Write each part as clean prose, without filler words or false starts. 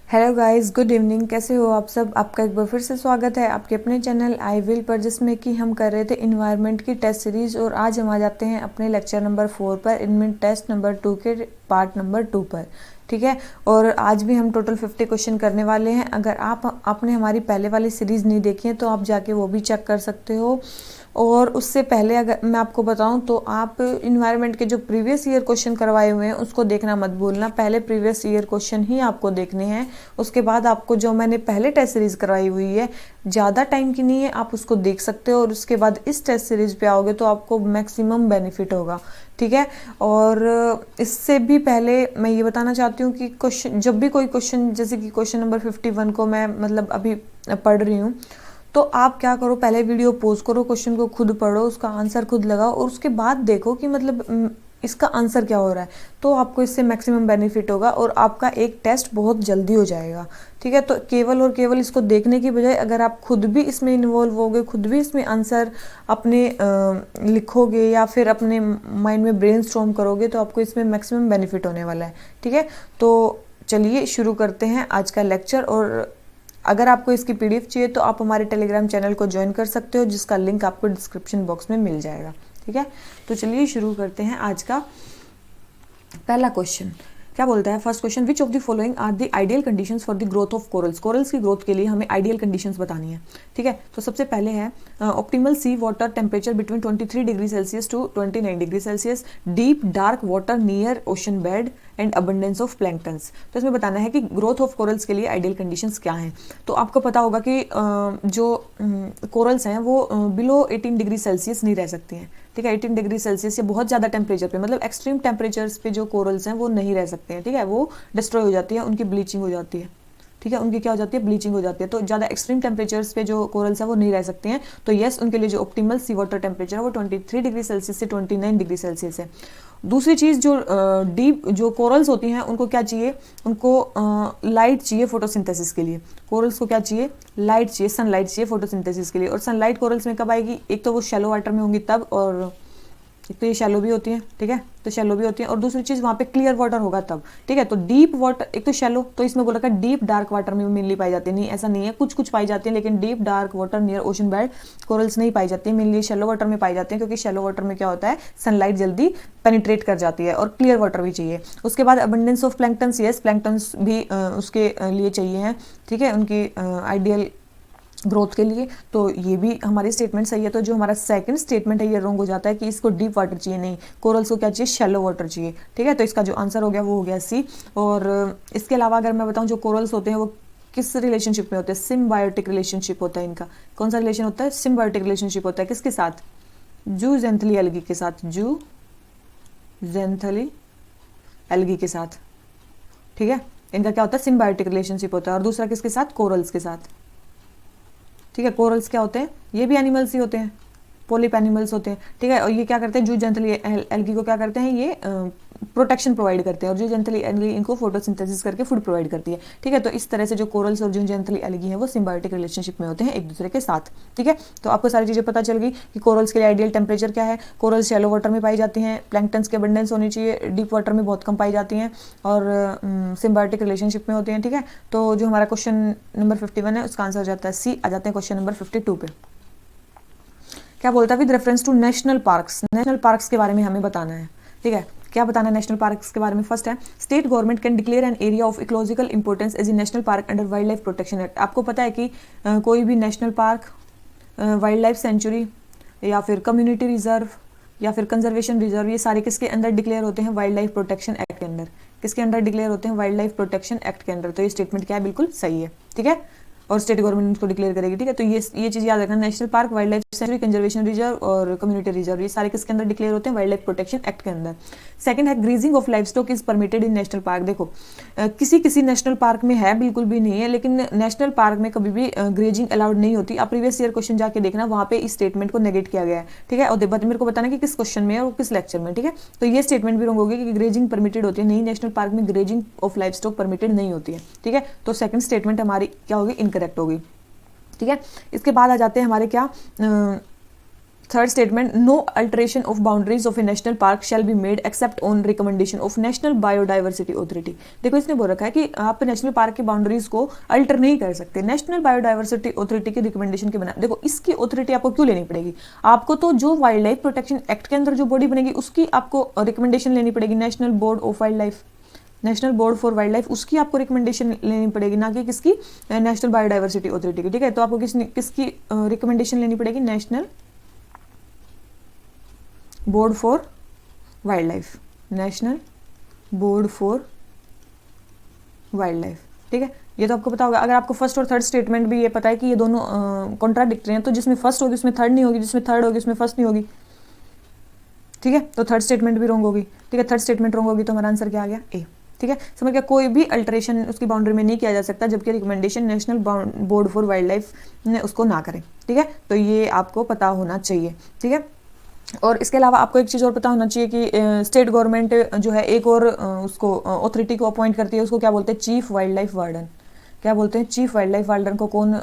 Hello guys, good evening. कैसे हो आप सब? आपका एक बार फिर से स्वागत है आपके अपने चैनल आई विल पर, जिसमें कि हम कर रहे थे इन्वायरमेंट की टेस्ट सीरीज। और आज हम आ जाते हैं अपने लेक्चर नंबर 4 पर, इनमें टेस्ट नंबर 2 के पार्ट नंबर 2 पर। ठीक है, और आज भी हम टोटल 50 क्वेश्चन करने वाले हैं। अगर आपने हमारी पहले वाली सीरीज़ नहीं देखी है तो आप जाके वो भी चेक कर सकते हो। और उससे पहले अगर मैं आपको बताऊं तो आप इन्वायरमेंट के जो प्रीवियस ईयर क्वेश्चन करवाए हुए हैं उसको देखना मत भूलना। पहले प्रीवियस ईयर क्वेश्चन ही आपको देखने हैं। उसके बाद आपको जो मैंने पहले टेस्ट सीरीज करवाई हुई है, ज़्यादा टाइम की नहीं है, आप उसको देख सकते हो। और उसके बाद इस टेस्ट सीरीज पे आओगे तो आपको मैक्सिमम बेनिफिट होगा। ठीक है, और इससे भी पहले मैं ये बताना चाहती हूँ कि क्वेश्चन, जब भी कोई क्वेश्चन, जैसे कि क्वेश्चन नंबर 51 को मैं मतलब अभी पढ़ रही हूँ, तो आप क्या करो, पहले वीडियो पॉज करो, क्वेश्चन को खुद पढ़ो, उसका आंसर खुद लगाओ और उसके बाद देखो कि मतलब इसका आंसर क्या हो रहा है। तो आपको इससे मैक्सिमम बेनिफिट होगा और आपका एक टेस्ट बहुत जल्दी हो जाएगा। ठीक है, तो केवल और केवल इसको देखने की बजाय अगर आप खुद भी इसमें इन्वॉल्व होगे, खुद भी इसमें आंसर अपने लिखोगे या फिर अपने माइंड में ब्रेनस्टॉर्म करोगे तो आपको इसमें मैक्सिमम बेनिफिट होने वाला है। ठीक है, तो चलिए शुरू करते हैं आज का लेक्चर। और अगर आपको इसकी पीडीएफ चाहिए तो आप हमारे टेलीग्राम चैनल को ज्वाइन कर सकते हो, जिसका लिंक आपको डिस्क्रिप्शन बॉक्स में मिल जाएगा। ठीक है, तो चलिए शुरू करते हैं आज का पहला क्वेश्चन। क्या बोलता है first question, which of the following are the ideal conditions for the growth of corals. Corals की ग्रोथ के लिए हमें आइडियल कंडीशंस बतानी है। ठीक है, तो सबसे पहले है optimal sea water temperature between 23 degree Celsius to 29 degree Celsius, deep dark water near ocean bed and abundance of planktons. तो इसमें बताना है कि ग्रोथ ऑफ कोरल्स के लिए आइडियल कंडीशंस क्या हैं। तो आपको पता होगा कि जो कोरल्स हैं वो बिलो 18 डिग्री सेल्सियस नहीं रह सकती हैं। ठीक है, 18 डिग्री सेल्सियस या बहुत ज़्यादा टेम्परेचर पे, मतलब एक्सट्रीम टेम्परेचर्स पे जो कोरल्स हैं वो नहीं रह सकते हैं। ठीक है, वो डिस्ट्रॉय हो जाती है, उनकी ब्लीचिंग हो जाती है। ठीक है, उनकी क्या हो जाती है, ब्लीचिंग हो जाती है। तो ज़्यादा एक्सट्रीम टेम्परेचर्स पे जो कोरल्स हैं वो नहीं रह सकते हैं। तो यस, उनके लिए जो ऑप्टिमल सी वाटर टेम्परेचर है वो 23 डिग्री सेल्सियस से 29 डिग्री सेल्सियस है। दूसरी चीज़, जो डीप जो कोरल्स होती हैं उनको क्या चाहिए, उनको लाइट चाहिए फोटोसिंथेसिस के लिए। कोरल्स को क्या चाहिए, लाइट चाहिए, सनलाइट चाहिए फोटोसिंथेसिस के लिए। और सनलाइट कोरल्स में कब आएगी, एक तो वो शैलो वाटर में होंगी तब, और एक तो ये शैलो भी होती है। ठीक है, तो शैलो भी होती है, और दूसरी चीज़ वहाँ पे क्लियर वाटर होगा तब। ठीक है, तो डीप वाटर, एक तो शैलो, तो इसमें बोला था डीप डार्क वाटर में मेनली पाई जाती है। नहीं, ऐसा नहीं है, कुछ कुछ पाई जाती है, लेकिन deep dark water near ocean bed corals नहीं पाई जाती है। मेनली शैलो वाटर में पाई जाती है, क्योंकि शैलो वाटर में क्या होता है, सनलाइट जल्दी पेनिट्रेट कर जाती है। और क्लियर वाटर भी चाहिए। उसके बाद abundance of planktons, yes planktons भी उसके लिए चाहिए हैं। ठीक है, उनकी आइडियल ग्रोथ के लिए। तो ये भी हमारी स्टेटमेंट सही है। तो जो हमारा सेकंड स्टेटमेंट है ये रॉन्ग हो जाता है कि इसको डीप वाटर चाहिए। नहीं, कोरल्स को क्या चाहिए, शैलो वाटर चाहिए। ठीक है, तो इसका जो आंसर हो गया वो हो गया सी। और इसके अलावा अगर मैं बताऊं, जो कोरल्स होते हैं वो किस रिलेशनशिप में होते हैं, सिम्बायोटिक रिलेशनशिप होता है इनका। कौन सा रिलेशन होता है, सिम्बायोटिक रिलेशनशिप होता है। किसके साथ, जूजेंथली एल्गी के साथ, जूजेंथली एल्गी के साथ। ठीक है, इनका क्या होता है, सिम्बायोटिक रिलेशनशिप होता है। और दूसरा किसके साथ, कोरल्स के साथ। ठीक है, कोरल्स क्या होते हैं, ये भी एनिमल्स ही होते हैं, पोलिप एनिमल्स होते हैं। ठीक है, और ये क्या करते हैं, जूजेंथली एल्गी को क्या करते हैं, ये प्रोटेक्शन प्रोवाइड करते हैं। और जूजेंथली एल्गी इनको फोटोसिंथेसिस करके फूड प्रोवाइड करती है। ठीक है, तो इस तरह से जो कोरल्स और जूजेंथली एल्गी हैं वो सिम्बायोटिक रिलेशनशिप में होते हैं एक दूसरे के साथ। ठीक है, तो आपको सारी चीज़ें पता चल गई कि कोरल्स के लिए आइडियल टेम्परेचर क्या है। कोरल्स शैलो वाटर में पाई जाती हैं, प्लैंक्टन्स की अबंडेंस होनी चाहिए, डीप वाटर में बहुत कम पाई जाती हैं, और सिम्बायोटिक रिलेशनशिप में होती हैं। ठीक है, तो जो हमारा क्वेश्चन नंबर 51 है उसका आंसर हो जाता है सी। आ जाते हैं क्वेश्चन नंबर 52 पे। क्या बोलता है, with reference to national parks. National parks के बारे में हमें बताना है। ठीक है, क्या बताना है नेशनल पार्क्स के बारे में। फर्स्ट है, state government can declare an area of ecological importance as a national park under wild life protection act. आपको पता है कि कोई भी national park, wild life sanctuary या फिर कम्युनिटी रिजर्व या फिर कंजर्वेशन रिजर्व, ये सारे किसके अंदर डिक्लेयर होते हैं, वाइल्ड लाइफ प्रोटेक्शन एक्ट के अंदर। किसके अंडर डिक्लेयर होते हैं, वाइल्ड लाइफ प्रोटेक्शन एक्ट के अंदर। तो ये स्टेटमेंट क्या है, बिल्कुल सही है। ठीक है, और स्टेट गवर्नमेंट उसको डिक्लेयर करेगी। ठीक है, तो ये चीज़ याद रखना, national park, wild life century, conservation reserve और कम्युनिटी रिजर्व, ये सारे किसके अंदर डिक्लेयर होते हैं, वाइल्ड लाइफ प्रोटेक्शन एक्ट के अंदर। सेकंड है, greasing of life stock is permitted in national park. देखो, किसी किसी नेशनल पार्क में है, बिल्कुल भी नहीं है, लेकिन नेशनल पार्क में कभी भी ग्रेजिंग अलाउड नहीं होती। आप प्रीवियस ईयर क्वेश्चन जाके देखना, वहाँ पे इस स्टेटमेंट को नेगेट किया गया है। ठीक है, और मेरे को बताना कि किस क्वेश्चन में है और किस लेक्चर में। ठीक है, तो ये स्टेटमेंट भी रॉन्ग होगी कि ग्रेजिंग परमिटेड होती है। नहीं, नेशनल पार्क में grazing of life stock permitted नहीं होती है। ठीक है, तो सेकंड स्टेटमेंट हमारी क्या होगी, इनकरेक्ट होगी। ठीक है, इसके बाद आ जाते हैं हमारे क्या, third statement, no alteration of boundaries of a national park shall be made except on recommendation of national biodiversity authority. देखो इसने बोल रखा है कि आप नेशनल पार्क की बाउंड्रीज को अल्टर नहीं कर सकते नेशनल बायोडाइवर्सिटी अथॉरिटी की रिकमेंडेशन के बिना। देखो इसकी अथॉरिटी आपको क्यों लेनी पड़ेगी, आपको तो जो वाइल्ड लाइफ प्रोटेक्शन एक्ट के अंदर जो बॉडी बनेगी उसकी आपको रिकमेंडेशन लेनी पड़ेगी, national board of wild life, national board for wild life, उसकी आपको रिकमेंडेशन लेनी पड़ेगी, ना कि किसकी, नेशनल बायोडाइवर्सिटी अथॉरिटी की। ठीक है, तो आपको किसकी रिकमेंडेशन लेनी पड़ेगी, national board for wild life, national board for wild life. ठीक है, ये तो आपको पता होगा। अगर आपको फर्स्ट और थर्ड स्टेटमेंट भी ये पता है कि ये दोनों कॉन्ट्राडिक्टरी हैं, तो जिसमें फर्स्ट होगी उसमें थर्ड नहीं होगी, जिसमें थर्ड होगी उसमें फर्स्ट नहीं होगी। ठीक है, तो थर्ड स्टेटमेंट भी रॉन्ग होगी। ठीक है, थर्ड स्टेटमेंट रॉन्ग होगी तो हमारा आंसर क्या आ गया, ए। ठीक है, समझ गया, कोई भी अल्टरेशन उसकी बाउंड्री में नहीं किया जा सकता जबकि recommendation national board for wild life ने उसको ना करें। ठीक है, तो ये आपको पता होना चाहिए। ठीक है, और इसके अलावा आपको एक चीज़ और पता होना चाहिए कि स्टेट गवर्नमेंट जो है एक और उसको अथॉरिटी को अपॉइंट करती है, उसको क्या बोलते हैं, चीफ वाइल्ड लाइफ वार्डन। क्या बोलते हैं, चीफ वाइल्ड लाइफ वार्डन को कौन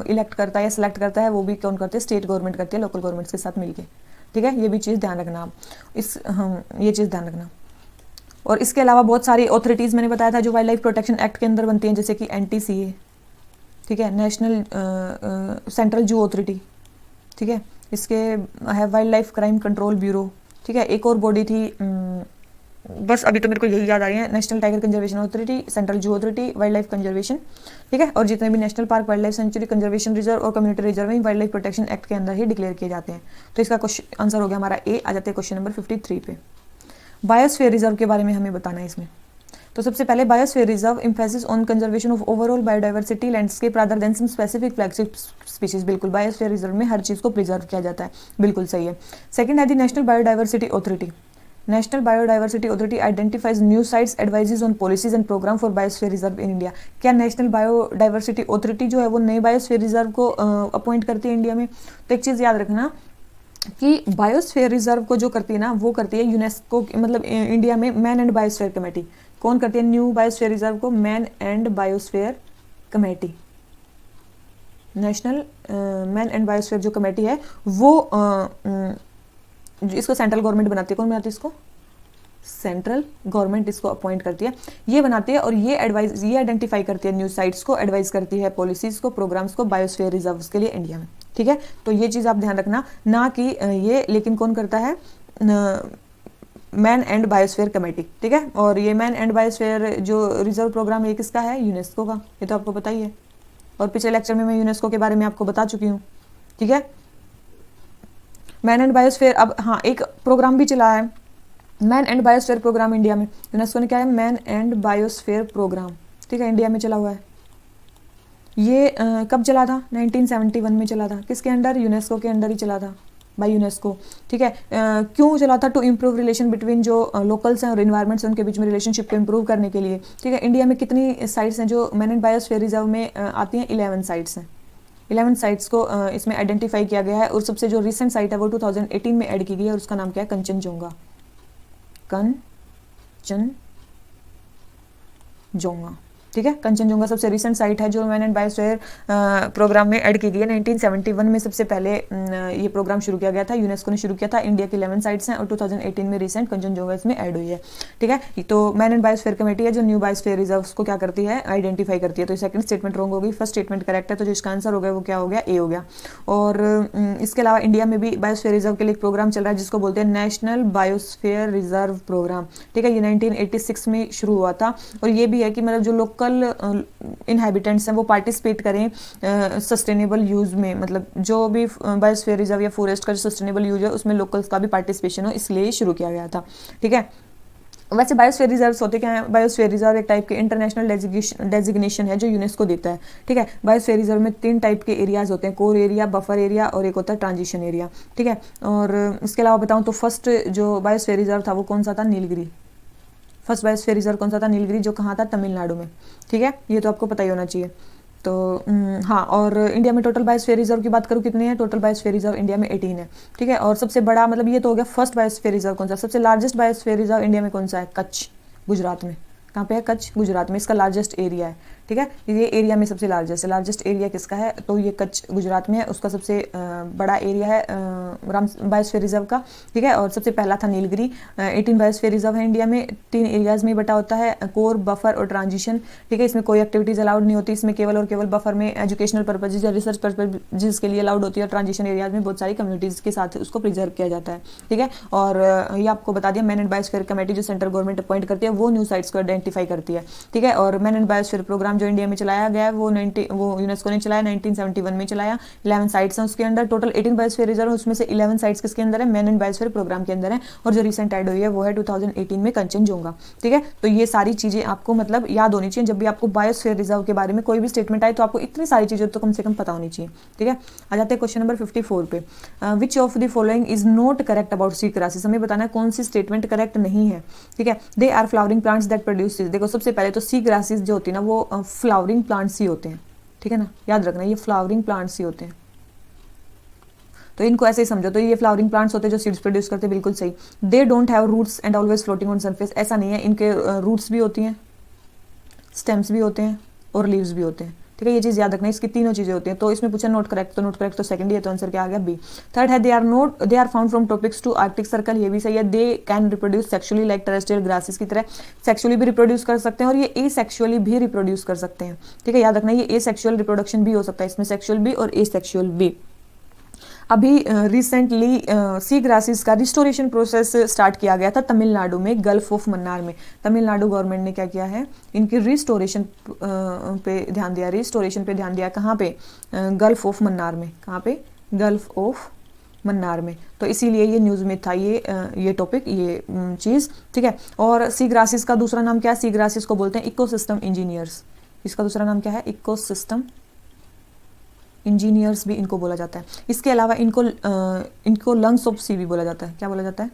इलेक्ट करता है या सिलेक्ट करता है, वो भी कौन करते हैं, स्टेट गवर्नमेंट करती है लोकल गवर्नमेंट्स के साथ मिलकर। ठीक है, ये भी चीज़ ध्यान रखना आप, ये चीज़ ध्यान रखना। और इसके अलावा बहुत सारी अथॉरिटीज़ मैंने बताया था जो वाइल्ड लाइफ प्रोटेक्शन एक्ट के अंदर बनती हैं, जैसे कि NTCA, ठीक है, नेशनल सेंट्रल जू अथॉरिटी। ठीक है, इसके है wild life crime control bureau. ठीक है, एक और बॉडी थी, बस अभी तो मेरे को यही याद आ रही है, national tiger conservation authority, central zoo authority, wild life conservation. ठीक है, और जितने भी national park, wild life century, conservation reserve और कम्युनिटी रिजर्व में वाइल्ड लाइफ प्रोटेक्शन एक्ट के अंदर ही डिक्लेयर किए जाते हैं। तो इसका आंसर हो गया हमारा ए। आ जाते हैं क्वेश्चन नंबर 53 पे। बायोस्फीयर रिजर्व के बारे में हमें बताना है इसमें। तो सबसे पहले biosphere reserve emphasis on conservation of overall biodiversity landscape rather than some specific flagship species. बिल्कुल, बायोस्फीयर रिजर्व में हर चीज़ को प्रिजर्व किया जाता है, बिल्कुल सही है। सेकंड है the national biodiversity authority. National biodiversity authority identifies new sites, advises on policies and program for biosphere reserve in India. क्या नेशनल बायोडाइवर्सिटी अथॉरिटी जो है वो नए बायोस्फीयर रिजर्व को अपॉइंट करती है इंडिया में। तो एक चीज़ याद रखना कि बायोस्फीयर रिजर्व को जो करती है ना, वो करती है यूनेस्को, मतलब इंडिया में मैन एंड बायोस्फीयर कमेटी। कौन करती है न्यू बायोस्फीयर रिजर्व को, man and biosphere committee. National man and biosphere जो कमेटी है वो इसको सेंट्रल गवर्नमेंट बनाती है। कौन बनाती है इसको, सेंट्रल गवर्नमेंट इसको अपॉइंट करती है, ये बनाती है, और ये आइडेंटिफाई करती है न्यू साइट्स को, एडवाइज करती है पॉलिसीज को, प्रोग्राम्स को बायोस्फीयर रिजर्व्स के लिए इंडिया में। ठीक है, तो ये चीज़ आप ध्यान रखना, ना कि ये, लेकिन कौन करता है, मैन एंड बायोस्फीयर कमेटी। ठीक है, और ये मैन एंड बायोस्फीयर जो रिजर्व प्रोग्राम ये किसका है, यूनेस्को का। ये तो आपको पता ही है, और पिछले लेक्चर में मैं यूनेस्को के बारे में आपको बता चुकी हूँ। ठीक है, मैन एंड बायोस्फीयर। अब हाँ, एक प्रोग्राम भी चला है man and biosphere programme India में। यूनेस्को ने क्या है, मैन एंड बायोस्फीयर प्रोग्राम। ठीक है, इंडिया में चला हुआ है। ये कब चला था, 1971 में चला था। किसके अंडर, यूनेस्को के अंडर ही चला था, बाय यूनेस्को। ठीक है, क्यों चला था, टू इम्प्रूव रिलेशन बिटवीन जो लोकल्स हैं और इन्वायरमेंट्स हैं उनके बीच में रिलेशनशिप को इम्प्रूव करने के लिए। ठीक है, इंडिया में कितनी साइट्स हैं जो मैन एंड बायोस्फीयर रिजर्व में आती हैं, 11 साइट्स हैं। 11 साइट्स को इसमें आइडेंटिफाई किया गया है, और सबसे जो रिसेंट साइट है वो 2018 में ऐड की गई है, और उसका नाम क्या है, कंचनजोंगा। कंचनजोंगा। ठीक है, कंचनजोंगा सबसे रिसेंट साइट है जो मैन एंड बायोस्फीयर प्रोग्राम में ऐड की गई है। 1971 में सबसे पहले ये प्रोग्राम शुरू किया गया था, यूनेस्को ने शुरू किया था। इंडिया की 11 साइट्स हैं, और 2018 में रिसेंट कंचनजोंगा इसमें ऐड हुई है। ठीक है, तो मैन एंड बायोस्फीयर कमेटी है जो न्यू बायोस्फीयर रिजर्व्स को क्या करती है, आइडेंटिफाई करती है। तो सेकंड स्टेटमेंट रॉन्ग होगी, फर्स्ट स्टेटमेंट करेक्ट है, तो जो इसका आंसर हो गया वो क्या हो गया, ए हो गया। और इसके अलावा इंडिया में भी बायोस्फीयर रिजर्व के लिए एक प्रोग्राम चल रहा है जिसको बोलते हैं नेशनल बायोस्फीयर रिजर्व प्रोग्राम। ठीक है, ये 1986 में शुरू हुआ था, और ये भी है कि मतलब जो लोकल इनहैबिटेंट्स हैं वो पार्टिसिपेट करें सस्टेनेबल यूज़ में, मतलब जो भी बायोस्फीयर रिजर्व या फॉरेस्ट का जो सस्टेनेबल यूज है उसमें लोकल्स का भी पार्टिसिपेशन हो, इसलिए शुरू किया गया था। ठीक है, वैसे बायोस्फीयर रिजर्व्स होते क्या हैं, बायोस्फीयर रिजर्व एक टाइप के इंटरनेशनल डेजिग्नेशन है जो यूनेस्को देता है। ठीक है, बायोस्फीयर रिजर्व में 3 टाइप के एरियाज होते हैं, कोर एरिया, बफर एरिया और एक होता है ट्रांजिशन एरिया। ठीक है, और इसके अलावा बताऊँ तो फर्स्ट जो बायोस्फीयर रिजर्व था वो कौन सा था, नीलगिरी। फर्स्ट बायोस्फीयर रिजर्व कौन सा था, नीलगिरी, जो कहाँ था, तमिलनाडु में। ठीक है, ये तो आपको पता ही होना चाहिए। तो हाँ, और इंडिया में टोटल बायोस्फीयर रिजर्व की बात करूँ कितने हैं, टोटल बायोस्फीयर रिजर्व इंडिया में 18 है। ठीक है, और सबसे बड़ा मतलब ये तो हो गया फर्स्ट बायोस्फीयर रिजर्व कौन सा, सबसे लार्जेस्ट बायोस्फीयर रिजर्व इंडिया में कौन सा है, कच्छ, गुजरात में। कहाँ पे है, कच्छ, गुजरात में, इसका लार्जेस्ट एरिया है। ठीक है। ये एरिया में सबसे लार्जेस्ट एरिया किसका है, तो ये कच्छ गुजरात में है, उसका सबसे बड़ा एरिया है राम बायोस्फीयर रिजर्व का, ठीक है। और सबसे पहला था नीलगिरी। 18 बायोस्फीयर रिजर्व है इंडिया में, 3 एरियाज में बटा होता है, कोर, बफर और ट्रांजिशन, ठीक है। इसमें कोई एक्टिविटीज अलाउड नहीं होती, इसमें केवल और केवल बफर में एजुकेशनल पर्पजेज या रिसर्च पर्पजेज के लिए अलाउड होती है, और ट्रांजिशन एरियाज में बहुत सारी कम्युनिटीज के साथ उसको प्रिजर्व किया जाता है, ठीक है। और ये आपको बता दिया, मैन एंड बायोस्फीयर कमेटी जो सेंट्रल गवर्नमेंट अपॉइंट करती है वो न्यू साइट्स को आइडेंटिफाई करती है, ठीक है। और मैन एंड बायोस्फीयर प्रोग्राम जो इंडिया में चलाया गया है वो यूनेस्को ने चलाया, 1971 में चलाया। 11 साइट्स हैं उसके अंदर, टोटल 18 बायोस्फीयर रिजर्व, उसमें से 11 साइट्स किसके अंदर है, मैन एंड बायोस्फीयर प्रोग्राम के अंदर है। और जो रिसेंट ऐड हुई है वो है 2018 में कंचनजंगा, ठीक है। तो ये सारी चीजें आपको मतलब याद होनी चाहिए, जब भी आपको बायोस्फीयर रिजर्व के बारे में कोई भी स्टेटमेंट आए तो आपको इतनी सारी चीजें तो कम से कम पता होनी चाहिए, ठीक है। आ जाते हैं क्वेश्चन नंबर 54 पे। Which of the following is not correct about sea grasses, हमें बताना है कौन सी स्टेटमेंट करेक्ट नहीं है, ठीक है। They are flowering plants that produce, देखो सबसे पहले तो सी ग्रासेस जो होती है ना वो फ्लावरिंग प्लांट्स ही होते हैं, ठीक है ना, याद रखना ये फ्लावरिंग प्लांट्स ही होते हैं। तो इनको ऐसे ही समझो, तो ये फ्लावरिंग प्लांट्स होते हैं जो सीड्स प्रोड्यूस करते हैं, बिल्कुल सही। They don't have roots and always floating on surface, ऐसा नहीं है, इनके रूट्स भी होती हैं, स्टेम्स भी होते हैं और लीव्स भी होते हैं, ठीक है। ये चीज याद रखना, इसकी तीनों चीजें होती हैं। तो इसमें पूछा नोट करेक्ट, तो नोट करेक्ट तो सेकंड ही है, तो आंसर क्या आ गया बी। थर्ड है they are found from tropics to Arctic circle, ये भी सही है। They can reproduce sexually like terrestrial grasses की तरह, सेक्सुअली भी रिप्रोड्यूस कर सकते हैं और ये ए सेक्सुअली भी रिप्रोड्यूस कर सकते हैं, ठीक है। याद रखना ये ए सेक्सुअल रिप्रोडक्शन भी हो सकता है, इसमें सेक्सुअल भी और ए सेक्सुअल भी। अभी रिसेंटली सी ग्रासेस का रिस्टोरेशन प्रोसेस स्टार्ट किया गया था तमिलनाडु में, गल्फ ऑफ मन्नार में। तमिलनाडु गवर्नमेंट ने क्या किया है, इनकी रिस्टोरेशन पे ध्यान दिया, रिस्टोरेशन पे ध्यान दिया, कहाँ पे, गल्फ ऑफ मन्नार में, कहाँ पे, गल्फ ऑफ मन्नार में। तो इसीलिए ये न्यूज़ में था ये टॉपिक, ये चीज़, ठीक है। और सी ग्रासेस का दूसरा नाम क्या है, सी ग्रासेस को बोलते हैं इकोसिस्टम इंजीनियर्स, इसका दूसरा नाम क्या है, इकोसिस्टम इंजीनियर्स भी इनको बोला जाता है। इसके अलावा इनको लंग्स ऑफ सी भी बोला जाता है, क्या बोला जाता है,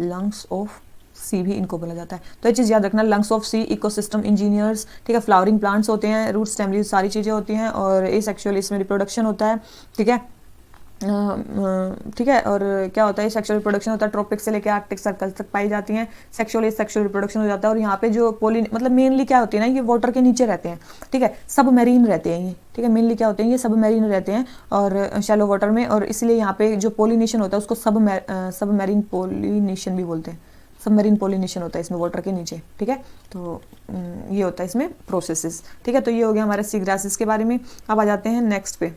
लंग्स ऑफ सी भी इनको बोला जाता है। तो ये चीज़ याद रखना, lungs of sea, ecosystem engineers, ठीक है। फ्लावरिंग प्लांट्स होते हैं, रूट्स, स्टेम, सारी चीज़ें होती हैं, और एसेक्सुअल इसमें रिप्रोडक्शन होता है, ठीक है, ठीक है। और क्या होता है, सेक्सुअल रिप्रोडक्शन होता है, ट्रॉपिक से लेकर आर्कटिक सर्कल तक पाई जाती हैं, सेक्सुअल रिप्रोडक्शन हो जाता है। और यहाँ पे जो मतलब मेनली क्या होती है ना, ये वाटर के नीचे रहते हैं, ठीक है, सब मैरीन रहते हैं ये, ठीक है। मेनली क्या होते हैं, ये सब मैरीन रहते हैं और शैलो वाटर में, और इसलिए यहाँ पे जो पोलिनेशन होता है उसको सब मैरीन पोलिनेशन भी बोलते हैं, सबमरीन पोलिनेशन होता है इसमें वाटर के नीचे, ठीक है। तो ये होता है इसमें प्रोसेसेस, ठीक है। तो ये हो गया हमारे सी ग्रासेस के बारे में। अब आ जाते हैं नेक्स्ट पे,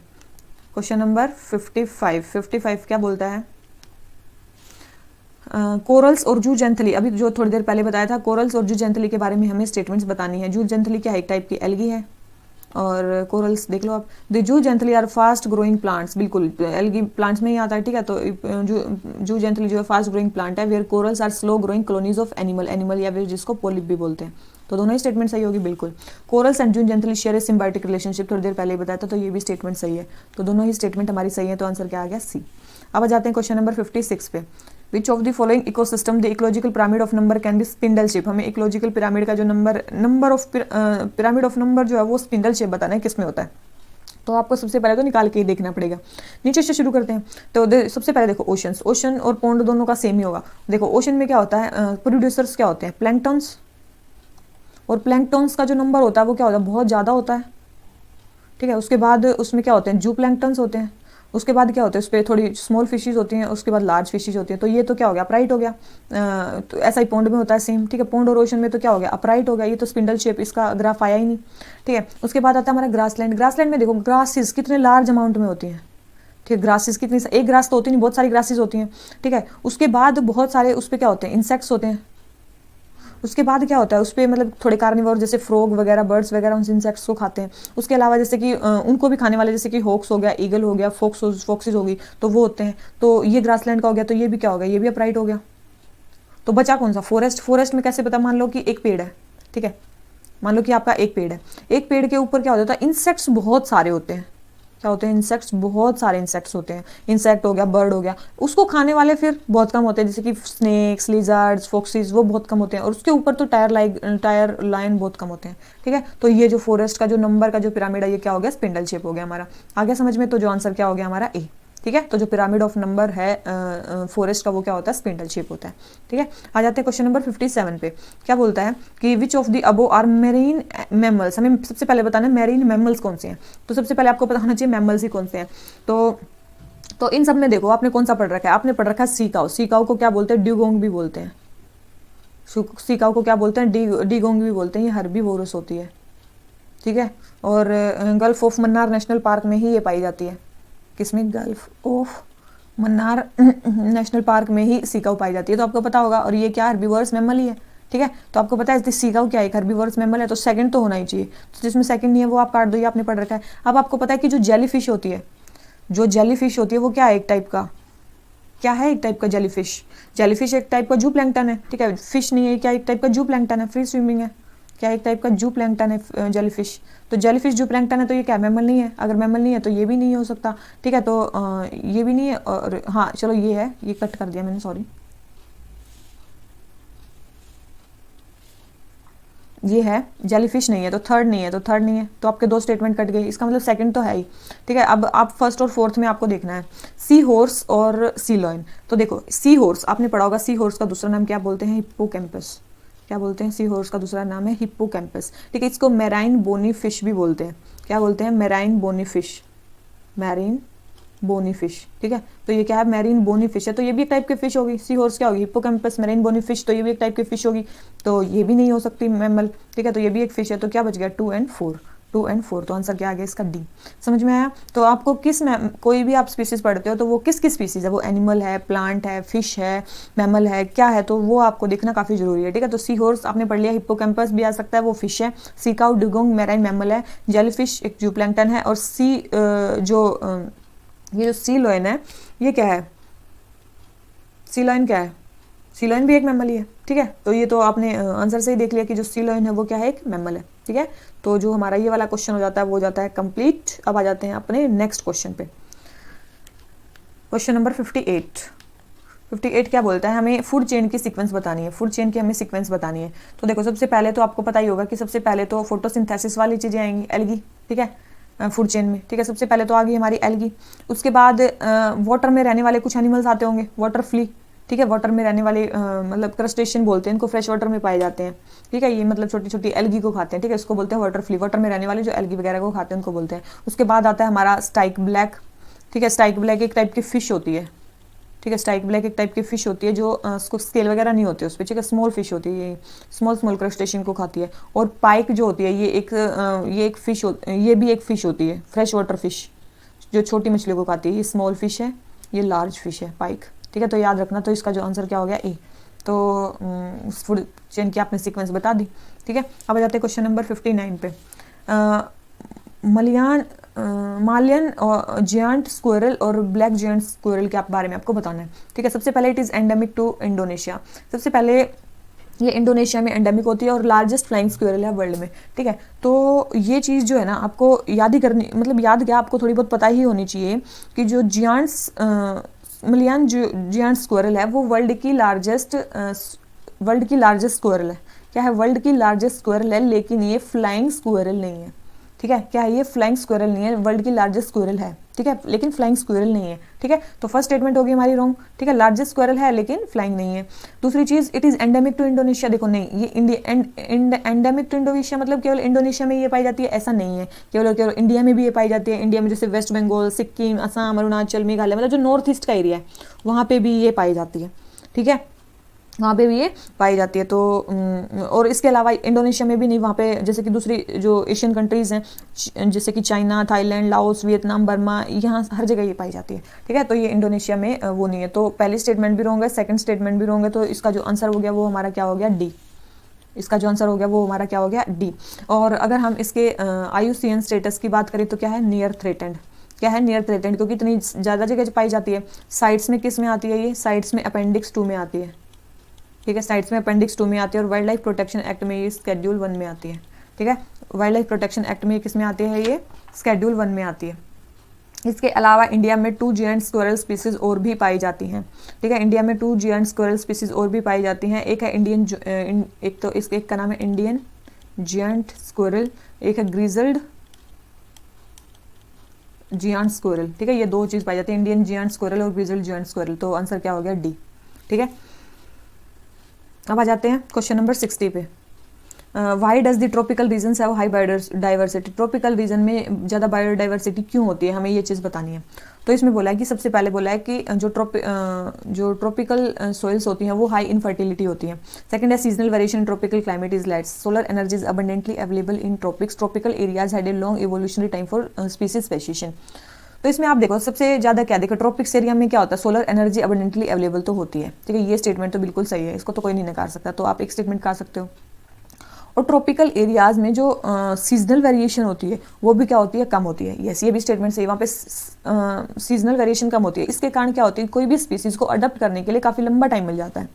क्वेश्चन नंबर 55 क्या बोलता है, कोरल्स और जूजेंथली, अभी जो थोड़ी देर पहले बताया था, कोरल्स और जूजेंथली के बारे में हमें स्टेटमेंट्स बतानी है। जूजेंथली क्या है, एक टाइप की एल्गी है, और कोरल्स देख लो आप। The zooxanthellae are fast growing plants, बिल्कुल एल्गी प्लांट्स में ही आता है, ठीक है। तो जूजेंथली जो है फास्ट ग्रोइंग प्लांट है। Where corals are slow growing colonies of animal या फिर जिसको पोलिप भी बोलते हैं। तो दोनों ही स्टेटमेंट सही होगी, बिल्कुल। Corals and zooxanthellae share A symbiotic relationship, थोड़ी देर पहले ही बताया था, तो ये भी स्टेटमेंट सही है। तो दोनों ही स्टेटमेंट हमारी सही है, तो आंसर क्या आ गया, सी। अब आ जाते हैं क्वेश्चन नंबर 56 पे। Which of the following ecosystem the ecological pyramid of number can be spindle shape, हमें इकोलॉजिकल पिरामिड का जो number of pyramid of number जो है वो स्पिंडल शेप बताना है, किसमें होता है। तो आपको सबसे पहले तो निकाल के ही देखना पड़ेगा, नीचे से शुरू करते हैं। तो सबसे पहले देखो ओशन और पॉन्ड दोनों का सेम ही होगा। देखो ओशन में क्या होता है, प्रोड्यूसर्स क्या होते हैं, प्लैंकटन्स, और प्लैंकटन्स का जो नंबर होता है वो क्या होता है, बहुत ज़्यादा होता है, ठीक है। उसके बाद उसमें क्या होते हैं, जू प्लैंकटन्स होते हैं। उसके बाद क्या होता है, उस पर थोड़ी स्मॉल फिशेज होती हैं, उसके बाद लार्ज फिशेज होती हैं। तो ये तो क्या हो गया, अपराइट हो गया। तो ऐसा ही पॉन्ड में होता है सेम, ठीक है। पॉन्ड और ओशन में तो क्या हो गया, अपराइट हो गया। ये तो स्पिंडल शेप, इसका ग्राफ आया ही नहीं, ठीक है। उसके बाद आता है हमारा ग्रासलैंड। ग्रासलैंड में देखो ग्रासेस कितने लार्ज अमाउंट में होती हैं, ठीक है। ग्रासेस कितनी, एक ग्रास तो होती नहीं, बहुत सारी ग्रासेस होती हैं, ठीक है। उसके बाद बहुत सारे उस पर क्या होते हैं, इंसेक्ट्स होते हैं। उसके बाद क्या होता है, उस पर मतलब थोड़े कार्निवोर जैसे फ्रॉग वगैरह, बर्ड्स वगैरह उन इंसेक्ट्स को खाते हैं। उसके अलावा जैसे कि उनको भी खाने वाले जैसे कि हॉक्स हो गया, ईगल हो गया, फॉक्सिस होगी, तो वो होते हैं। तो ये ग्रासलैंड का हो गया। तो ये भी क्या हो गया, ये भी अपराइट हो गया। तो बचा कौन सा, फॉरेस्ट में कैसे पता, मान लो कि एक पेड़ है, ठीक है। मान लो कि आपका एक पेड़ है, एक पेड़ के ऊपर क्या होता है, इंसेक्ट्स बहुत सारे होते हैं। क्या होते हैं, इंसेक्ट्स, बहुत सारे इंसेक्ट्स होते हैं। इंसेक्ट हो गया, बर्ड हो गया, उसको खाने वाले फिर बहुत कम होते हैं, जैसे कि स्नेक्स, लिजर्ड्स, फॉक्सीज, वो बहुत कम होते हैं। और उसके ऊपर तो टायर लाइन बहुत कम होते हैं, ठीक है। तो ये जो फॉरेस्ट का जो नंबर का जो पिरामिड है, ये क्या हो गया, स्पिंडल शेप हो गया हमारा। आ गया समझ में। तो जो आंसर क्या हो गया हमारा, ए। ठीक है। तो जो पिरामिड ऑफ नंबर है फॉरेस्ट का वो क्या होता है, स्पिंडल शेप होता है। ठीक है, आ जाते हैं क्वेश्चन नंबर 57 पे। क्या बोलता है कि which of the above are marine mammals. हमें सबसे पहले बताना है मेरीन मैमल्स कौन से हैं। तो सबसे पहले आपको पता होना चाहिए मैमल्स ही कौन से हैं। तो इन सब में देखो आपने कौन सा पढ़ रखा है, आपने पढ़ रखा है सीकाउ। सीकाउ को क्या बोलते हैं, ड्यूगोंग भी बोलते हैं। सीकाउ को क्या बोलते हैं, डीगोंग भी बोलते हैं। ये हर्बीवोरस होती है। ठीक है, और gulf of Mannar national park में ही ये पाई जाती है। किसमें, gulf of Mannar national park में ही सीकाउ पाई जाती है। तो आपको पता होगा, और ये क्या हर्बीवोरस मैमल ही है। ठीक है, तो आपको पता है सीकाउ क्या है, एक हर्बीवोरस मैमल है। तो सेकंड तो होना ही चाहिए, तो जिसमें सेकंड नहीं है वो आप काट दो, ये आपने पढ़ रखा है। अब आपको पता है कि जो जेलीफिश होती है, जो जेलीफिश होती है वो क्या है, एक टाइप का, क्या है, एक टाइप का जेलीफिश। जेलीफिश एक टाइप का जू प्लैंकटन है। ठीक है, फिश नहीं है, क्या एक टाइप का जू प्लैंकटन है, फ्री स्विमिंग है। क्या एक टाइप का जू प्लैंकटन है जेलीफिश। तो जेलीफिश जू प्लैंकटन है, तो ये क्या मैमल नहीं है। अगर मैमल नहीं है तो ये भी नहीं हो सकता। ठीक है, तो ये भी नहीं है, और हाँ चलो ये है, ये कट कर दिया मैंने, सॉरी। ये है, जेलीफिश नहीं है, तो थर्ड नहीं है, तो थर्ड नहीं है, तो आपके दो स्टेटमेंट कट गए। इसका मतलब सेकंड तो है ही। ठीक है, अब आप फर्स्ट और फोर्थ में आपको देखना है सी हॉर्स और सी लॉयन। तो देखो सी हॉर्स आपने पढ़ा होगा, सी हॉर्स का दूसरा नाम क्या बोलते हैं, हिप्पोकैम्पस। क्या बोलते हैं, सी हॉर्स का दूसरा नाम है हिप्पोकैम्पस। ठीक है, इसको मैराइन बोनी फिश भी बोलते हैं। क्या बोलते हैं, marine bony fish, marine bony fish. ठीक है, तो ये क्या है, मैरीन बोनी फिश है, तो ये भी एक टाइप की फिश होगी। सी हॉर्स क्या होगी, हिप्पोकैम्पस, मैरीन बोनी फिश, तो ये भी एक टाइप की फिश होगी। तो ये भी नहीं हो सकती मैमल। ठीक है, तो ये भी एक फिश है। तो क्या बच गया, 2 और 4, 2 और 4। तो आंसर क्या आ गया इसका, डी। समझ में आया। तो आपको किस कोई भी आप स्पीसीज पढ़ते हो तो वो किस स्पीसीज है, वो एनिमल है, प्लांट है, फिश है, मैमल है, क्या है, तो वो आपको देखना काफी जरूरी है। ठीक है, तो सी हॉर्स आपने पढ़ लिया, हिप्पोकैम्पस भी आ सकता है, वो फिश है। सीकाउ, डुगोंग मैराइन मैमल है। जेलीफिश एक जूप्लैंक्टन है। और ये जो सी लॉयन है, ये क्या है, सी लॉयन क्या है, सी लॉयन भी एक मैमल ही है। ठीक है, तो ये तो आपने आंसर से ही देख लिया कि जो सी लॉयन है वो क्या है, एक मैमल है। ठीक है, तो जो हमारा ये वाला क्वेश्चन हो जाता है वो हो जाता है कंप्लीट। अब आ जाते हैं अपने नेक्स्ट क्वेश्चन पे। Question number 58। 58 क्या बोलता है, हमें फूड चेन की सीक्वेंस बतानी है। फूड चेन की हमें सीक्वेंस बतानी है। तो देखो सबसे पहले तो आपको पता ही होगा कि सबसे पहले तो फोटोसिंथेसिस वाली चीजें आएंगी, एल्गी। ठीक है, फूड चेन में। ठीक है, सबसे पहले तो आ गई हमारी एल्गी। उसके बाद वाटर में रहने वाले कुछ एनिमल्स आते होंगे, वाटर फ्ली। ठीक है, वाटर में रहने वाले मतलब क्रस्टेशियन बोलते हैं इनको, फ्रेश वाटर में पाए जाते हैं। ठीक है, ये मतलब छोटी छोटी एल्गी को खाते हैं। ठीक है, इसको बोलते हैं वाटर फ्ली। वाटर में रहने वाले जो एल्गी वगैरह को खाते हैं उनको बोलते हैं। उसके बाद आता है हमारा स्टाइक ब्लैक। ठीक है, स्टाइक ब्लैक एक टाइप की फिश होती है। ठीक है, स्टाइक ब्लैक एक टाइप की फिश होती है जो उसको स्केल वगैरह नहीं होते उस पर। ठीक है, स्मॉल फिश होती है, ये स्मॉल स्मॉल क्रस्टेशियन को खाती है। और पाइक जो होती है ये एक फिश ये भी एक फिश होती है, फ्रेश वाटर फिश जो छोटी मछली को खाती है। ये स्मॉल फिश है, ये लार्ज फिश है, पाइक। ठीक है, तो याद रखना। तो इसका जो आंसर क्या हो गया, ए। तो फूड चेन की आपने सीक्वेंस बता दी। ठीक है, अब आ जाते हैं क्वेश्चन नंबर 59 पे। मालियन और जियांट स्क्वायरल और ब्लैक जियांट स्क्वायरल के बारे में आपको बताना है। ठीक है, सबसे पहले it is endemic to Indonesia. सबसे पहले ये इंडोनेशिया में एंडेमिक होती है और लार्जेस्ट फ्लाइंग स्क्वायरल है वर्ल्ड में। ठीक है, तो ये चीज़ जो है ना आपको याद ही करनी, मतलब याद क्या, आपको थोड़ी बहुत पता ही होनी चाहिए कि जो मलियान जियांट स्क्वायरल है वो वर्ल्ड की लार्जेस्ट स्क्वायरल है। क्या है, वर्ल्ड की लार्जेस्ट स्क्वायरल है, लेकिन ये फ्लाइंग स्क्वायरल नहीं है। ठीक है, क्या है, ये फ्लाइंग स्क्वायरल नहीं है, वर्ल्ड की लार्जेस्ट स्क्वायरल है। ठीक है, लेकिन फ्लाइंग स्क्वायरल नहीं है। ठीक है, तो फर्स्ट स्टेटमेंट होगी हमारी रॉन्ग। ठीक है, लार्जेस्ट स्क्वायरल है लेकिन फ्लाइंग नहीं है। दूसरी चीज, it is endemic to Indonesia. देखो नहीं, ये एंडेमिक टू इंडोनेशिया मतलब केवल इंडोनेशिया में ये पाई जाती है ऐसा नहीं है, केवल इंडिया में भी ये पाई जाती है। इंडिया में जैसे वेस्ट बंगाल, सिक्किम, असम, अरुणाचल, मेघालय, मतलब जो नॉर्थ ईस्ट का एरिया है वहाँ पे भी ये पाई जाती है। ठीक है, वहाँ पे भी ये पाई जाती है। तो और इसके अलावा इंडोनेशिया में भी नहीं, वहाँ पे जैसे कि दूसरी जो एशियन कंट्रीज़ हैं जैसे कि China, Thailand, Laos, Vietnam, Burma, यहाँ हर जगह ये पाई जाती है। ठीक है, तो ये इंडोनेशिया में वो नहीं है। तो पहली स्टेटमेंट भी रॉन्ग है, सेकंड स्टेटमेंट भी रॉन्ग है। तो इसका जो आंसर हो गया वो हमारा क्या हो गया, डी। इसका जो आंसर हो गया वो हमारा क्या हो गया, डी। और अगर हम इसके IUCN स्टेटस की बात करें तो क्या है, नियर थ्रेटेंड। क्या है, नियर थ्रेटेंड, क्योंकि इतनी ज़्यादा जगह पाई जाती है। साइट्स में किस में आती है ये, साइट्स में अपेंडिक्स 2 में आती है। ठीक है, साइट्स में अपेंडिक्स 2 में आती है। और वाइल्ड लाइफ प्रोटेक्शन एक्ट में ये स्केड्यूल 1 में आती है। ठीक है, वाइल्ड लाइफ प्रोटेक्शन एक्ट में किस में आती है, ये स्केड्यूल 1 में आती है। इसके अलावा इंडिया में 2 जियांट स्क्वायरल स्पीसीज और भी पाई जाती हैं। ठीक है, इंडिया में 2 जियांट स्क्वायरल स्पीसीज और भी पाई जाती हैं। एक है एक का नाम है इंडियन जियांट स्क्वायरल, एक है ग्रिजल्ड जियांट स्क्विरल, ठीक है, ये दो चीज़ पाई जाती है, इंडियन जियांट स्क्विरल और ब्राज़ील जियांट स्क्विरल। तो आंसर क्या हो गया? डी, ठीक है। अब आ जाते हैं क्वेश्चन नंबर 60 पे। Why does the tropical region have high biodiversity? Tropical region में ज़्यादा बायोडाइवर्सिटी क्यों होती है, हमें ये चीज़ बतानी है। तो इसमें बोला है कि सबसे पहले बोला है कि जो ट्रॉपिकल सॉइल्स होती हैं वो हाई इन फर्टिलिटी होती हैं। सेकंड है seasonal variation in tropical climate is light, solar energy is abundantly available in tropics, tropical areas had a long evolutionary time for species speciation. तो इसमें आप देखो सबसे ज़्यादा क्या देखो, ट्रॉपिक्स एरिया में क्या होता है, सोलर एनर्जी अबंडेंटली अवेलेबल तो होती है, ठीक है, ये स्टेटमेंट तो बिल्कुल सही है, इसको तो कोई नहीं नकार सकता, तो आप एक स्टेटमेंट कर सकते हो। और ट्रॉपिकल एरियाज में जो सीजनल वेरिएशन होती है वो भी क्या होती है? कम होती है। यस, ये भी स्टेटमेंट सही, वहाँ पे सीजनल वेरिएशन कम होती है। इसके कारण क्या होती है, कोई भी स्पीसीज को अडॉप्ट करने के लिए काफ़ी लंबा टाइम मिल जाता है,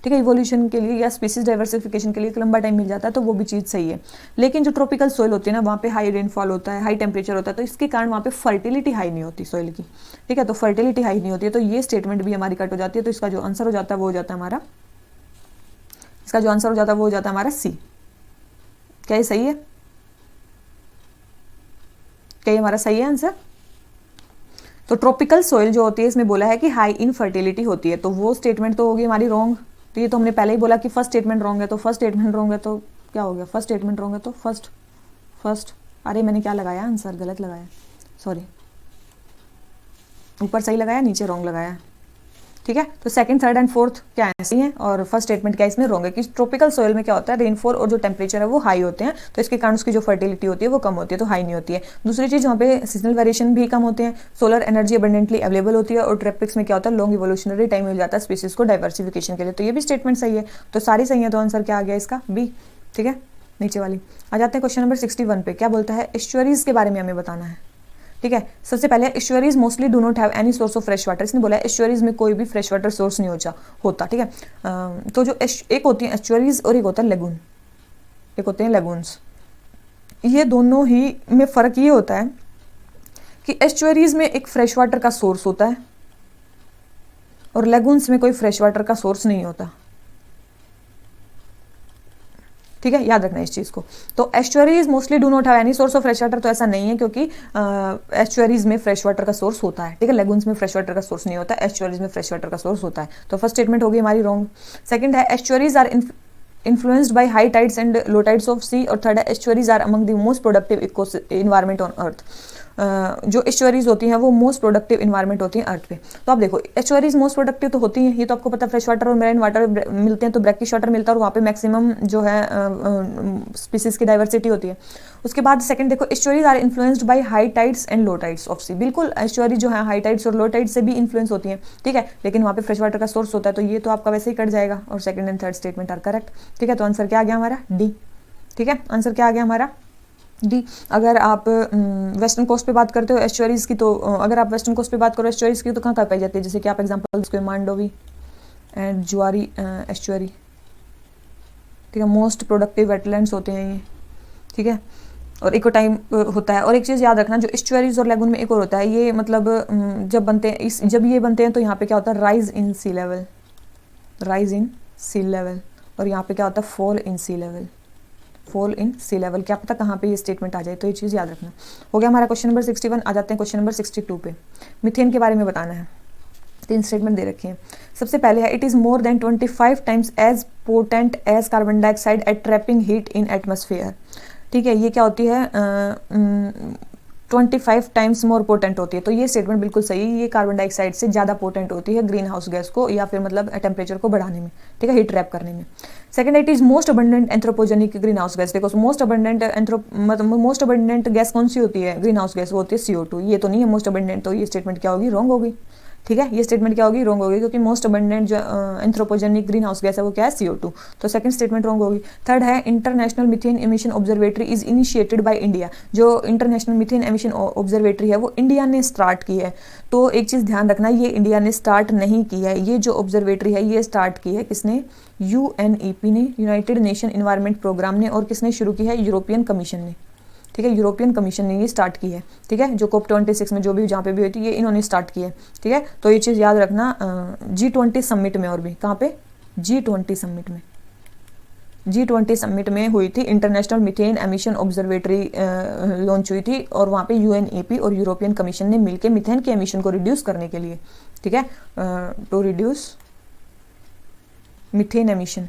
ठीक है, इवोल्यूशन के लिए या स्पीसीज डाइवर्सिफिकेशन के लिए एक लंबा टाइम मिल जाता है, तो वो भी चीज़ सही है। लेकिन जो ट्रॉपिकल सॉइल होती है ना, वहाँ पे हाई रेनफॉल होता है, हाई टेम्परेचर होता है, तो इसके कारण वहाँ पे फर्टिलिटी हाई नहीं होती सॉइल की, ठीक है, तो फर्टिलिटी हाई नहीं होती है, तो ये स्टेटमेंट भी हमारी कट हो जाती है। तो इसका जो आंसर हो जाता है वो हो जाता है हमारा, इसका जो आंसर हो जाता है वो हो जाता है हमारा सी। क्या ये सही है? क्या ये हमारा सही है आंसर? तो ट्रॉपिकल सॉइल जो होती है इसमें बोला है कि हाई इन फर्टिलिटी होती है, तो वो स्टेटमेंट तो होगी हमारी रॉन्ग। तो ये तो हमने पहले ही बोला कि फर्स्ट स्टेटमेंट रॉन्ग है, तो फर्स्ट स्टेटमेंट रॉन्ग है तो क्या हो गया? फर्स्ट स्टेटमेंट रॉन्ग है तो फर्स्ट अरे मैंने क्या लगाया आंसर? गलत लगाया, सॉरी, ऊपर सही लगाया, नीचे रॉन्ग लगाया, ठीक है। तो सेकंड, थर्ड एंड फोर्थ क्या है? सही है, और फर्स्ट स्टेटमेंट क्या इसमें रॉन्ग है कि ट्रॉपिकल सॉइल में क्या होता है, रेनफॉल और जो टेम्परेचर है वो हाई होते हैं, तो इसके कारण उसकी जो फर्टिलिटी होती है वो कम होती है, तो हाई नहीं होती है। दूसरी चीज़, वहाँ पे सीजनल वेरिएशन भी कम होते हैं, सोलर एनर्जी अबंडेंटली अवेलेबल होती है, और ट्रॉपिक्स में क्या होता है, लॉन्ग इवोल्यूशनरी टाइम मिल जाता है स्पीसीज को डाइवर्सिफिकेशन के लिए, तो ये भी स्टेटमेंट सही है। तो सारी सही है, तो आंसर क्या आ गया इसका? बी, ठीक है। नीचे वाली आ जाते हैं क्वेश्चन नंबर 61 पे। क्या बोलता है? एस्चुअरीज के बारे में हमें बताना है, ठीक है। सबसे पहले estuaries mostly do not have any source of fresh water, इसने बोला है एस्चुअरीज में कोई भी फ्रेश वाटर सोर्स नहीं होता, ठीक है। तो जो एक होती है एस्चुअरीज और एक होता है लेगून, एक होते हैं लेगून्स। ये दोनों ही में फ़र्क ये होता है कि एस्चुअरीज में एक फ्रेश वाटर का सोर्स होता है और लेगून्स में कोई फ्रेश वाटर का सोर्स नहीं होता, ठीक है, याद रखना इस चीज़ को। तो estuaries mostly do not have any source of fresh water, तो ऐसा नहीं है, क्योंकि एस्चुअरीज में फ्रेश वाटर का सोर्स होता है, ठीक है, लेगून्स में फ्रेश वाटर का सोर्स नहीं होता, एस्चुअरीज में फ्रेश वाटर का सोर्स होता है। तो फर्स्ट स्टेटमेंट होगी हमारी रॉन्ग। सेकंड है estuaries are influenced by high tides and low tides of sea, और थर्ड है estuaries are among the most productive environment on earth. जो एस्चुअरीज होती हैं वो मोस्ट प्रोडक्टिव इन्वायरमेंट होती हैं अर्थ पे। तो आप देखो एस्चुअरीज मोस्ट प्रोडक्टिव तो होती हैं, ये तो आपको पता है, फ्रेश वाटर और मेराइन वाटर मिलते हैं, तो ब्रैकिश वाटर मिलता है और वहाँ पे मैक्सिमम जो है स्पीसीज की डाइवर्सिटी होती है। उसके बाद सेकंड देखो, estuaries are influenced by high tides and low tides of sea, बिल्कुल एस्चुअरी जो है हाई टाइड्स और लो टाइड्स से भी इन्फ्लुएंस होती है, ठीक है, लेकिन वहाँ पे फ्रेश वाटर का सोर्स होता है, तो ये तो आपका वैसे ही कट जाएगा, और second and third statement are correct, ठीक है। तो आंसर क्या आ गया हमारा? डी, ठीक है, आंसर क्या आ गया हमारा? डी। अगर आप वेस्टर्न कोस्ट पे बात करते हो एस्चुअरीज की, तो अगर आप वेस्टर्न कोस्ट पे बात करो एस्चुअरीज की, तो कहाँ पाई जाती है? जैसे कि आप एग्जांपल इसको मांडोवी एंड जुआरी एस्चुअरी, ठीक है, मोस्ट प्रोडक्टिव वेटलैंड्स होते हैं ये, ठीक है, और इको टाइम होता है। और एक चीज़ याद रखना, जो एस्चुअरीज और लेगून में एक और होता है, ये मतलब जब बनते हैं जब ये बनते हैं तो यहाँ पे क्या होता है? Rise in sea level, rise in sea level, और यहाँ पे क्या होता है? Fall in sea level, fall in sea level, क्या पता कहाँ पे ये स्टेटमेंट आ जाए, तो ये चीज़ याद रखना। हो गया हमारा क्वेश्चन नंबर 61। आ जाते हैं क्वेश्चन नंबर 62 पे। मीथेन के बारे में बताना है, 3 स्टेटमेंट दे रखे हैं। सबसे पहले है, it is more than 25 times as potent as carbon dioxide at trapping heat in atmosphere, ठीक है, ये क्या होती है? 25 टाइम्स मोर पोटेंट होती है, तो ये स्टेटमेंट बिल्कुल सही है, ये कार्बन डाइऑक्साइड से ज़्यादा पोटेंट होती है ग्रीन हाउस गैस को, या फिर मतलब टेम्परेचर को बढ़ाने में, ठीक है, हीट ट्रैप करने में। Second, it is most abundant anthropogenic green house gas. देखो मोस्ट अबंडेंट गैस कौन सी होती है? ग्रीन हाउस गैस, वो होती है CO2, ये तो नहीं है मोस्ट अबंडेंट, तो ये स्टेटमेंट क्या होगी? रॉन्ग होगी, ठीक है, ये स्टेटमेंट क्या होगी? रॉन्ग होगी, क्योंकि मोस्ट अबंडेंट जो एंथ्रोपोजेनिक ग्रीन हाउस गैस है वो क्या है? CO2, तो सेकंड स्टेटमेंट रॉन्ग होगी। थर्ड है, international methane emission observatory is initiated by India, जो इंटरनेशनल मीथेन एमिशन ऑब्जर्वेटरी है वो इंडिया ने स्टार्ट की है। तो एक चीज़ ध्यान रखना, ये इंडिया ने स्टार्ट नहीं की है, ये जो ऑब्जर्वेटरी है ये स्टार्ट की है किसने? UNEP ने, यूनाइटेड नेशन इन्वायरमेंट प्रोग्राम ने, और किसने शुरू की है? यूरोपियन कमीशन ने, ठीक है, यूरोपियन कमीशन ने ये स्टार्ट की है, ठीक है, जो COP26 में जो भी जहाँ पे भी हुई थी ये इन्होंने स्टार्ट की है, ठीक है। तो ये चीज़ याद रखना G20 समिट में, और भी कहाँ पे? G20 समिट में, G20 समिट में हुई थी, international methane emission observatory launch हुई थी और वहाँ पे यूएनईपी और यूरोपियन कमीशन ने मिलकर मीथेन के एमिशन को रिड्यूस करने के लिए, ठीक है, टू रिड्यूस मीथेन एमिशन,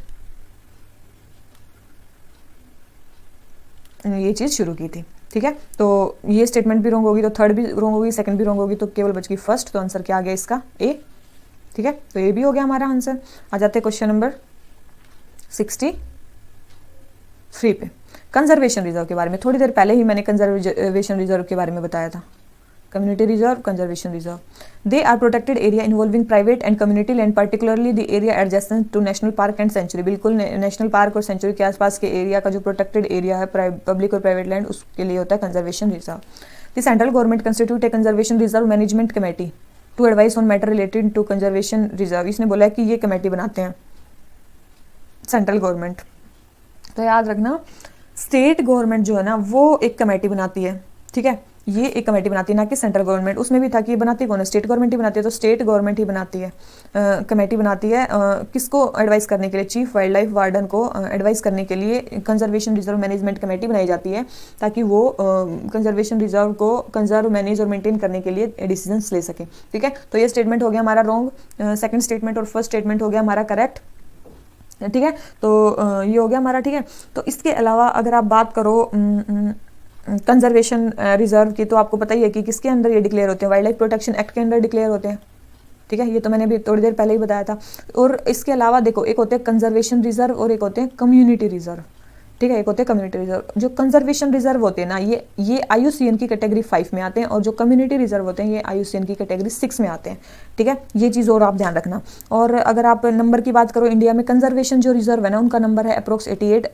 ये चीज़ शुरू की थी, ठीक है। तो ये स्टेटमेंट भी रॉन्ग होगी तो थर्ड भी रॉन्ग होगी, सेकंड भी रॉन्ग होगी तो केवल बच गई फर्स्ट, तो आंसर क्या आ गया इसका ए, ठीक है। तो ये भी हो गया हमारा आंसर। आ जाते हैं क्वेश्चन नंबर 63 पे। कंजर्वेशन रिजर्व के बारे में थोड़ी देर पहले ही मैंने कंजर्वेशन रिजर्व के बारे में बताया था। Community reserve, conservation reserve, they are protected area involving private and community land, particularly the area adjacent to national park and sanctuary. बिल्कुल नेशनल पार्क और सेंचुरी के आसपास के एरिया का जो प्रोटेक्टेड एरिया है पब्लिक और प्राइवेट लैंड, उसके लिए होता है conservation reserve. The central government constitute a conservation reserve management committee to advise on matter related to conservation reserve. इसने बोला है कि ये कमेटी बनाते हैं सेंट्रल गवर्नमेंट। तो याद रखना स्टेट गवर्नमेंट जो है ना वो एक कमेटी बनाती है, ठीक है, ये एक कमेटी बनाती है, ना कि सेंट्रल गवर्नमेंट। उसमें भी था कि ये बनाती कौन है, स्टेट गवर्नमेंट ही बनाती है, तो स्टेट गवर्नमेंट ही बनाती है, कमेटी बनाती है। किसको एडवाइस करने के लिए, चीफ वाइल्ड लाइफ वार्डन को एडवाइस करने के लिए कंजर्वेशन रिजर्व मैनेजमेंट कमेटी बनाई जाती है, ताकि वो कंजर्वेशन रिजर्व को कंजर्व, मैनेज और मेंटेन करने के लिए डिसीजंस ले सके, ठीक है। तो ये स्टेटमेंट हो गया हमारा रॉन्ग, सेकंड स्टेटमेंट और फर्स्ट स्टेटमेंट हो गया हमारा करेक्ट, ठीक है। तो ये हो गया हमारा, ठीक है। तो इसके अलावा अगर आप बात करो कंजर्वेशन रिजर्व की, तो आपको पता ही है कि किसके अंदर ये डिक्लेयर होते हैं, वाइल्ड लाइफ प्रोटेक्शन एक्ट के अंदर डिक्लेयर होते हैं, ठीक है। ये तो मैंने अभी थोड़ी देर पहले ही बताया था। और इसके अलावा देखो, एक होते हैं कंजर्वेशन रिजर्व और एक होते हैं कम्युनिटी रिजर्व, ठीक है, एक होते हैं कम्युनिटी रिजर्व। जो कंजर्वेशन रिजर्व होते हैं ना, ये IUCN की कैटेगरी 5 में आते हैं, और जो कम्युनिटी रिजर्व होते हैं ये IUCN की कैटेगरी 6 में आते हैं, ठीक है। ये चीज़ और आप ध्यान रखना। और अगर आप नंबर की बात करो, इंडिया में कंजर्वेशन जो रिजर्व है ना, उनका नंबर है अप्रोक्स 88।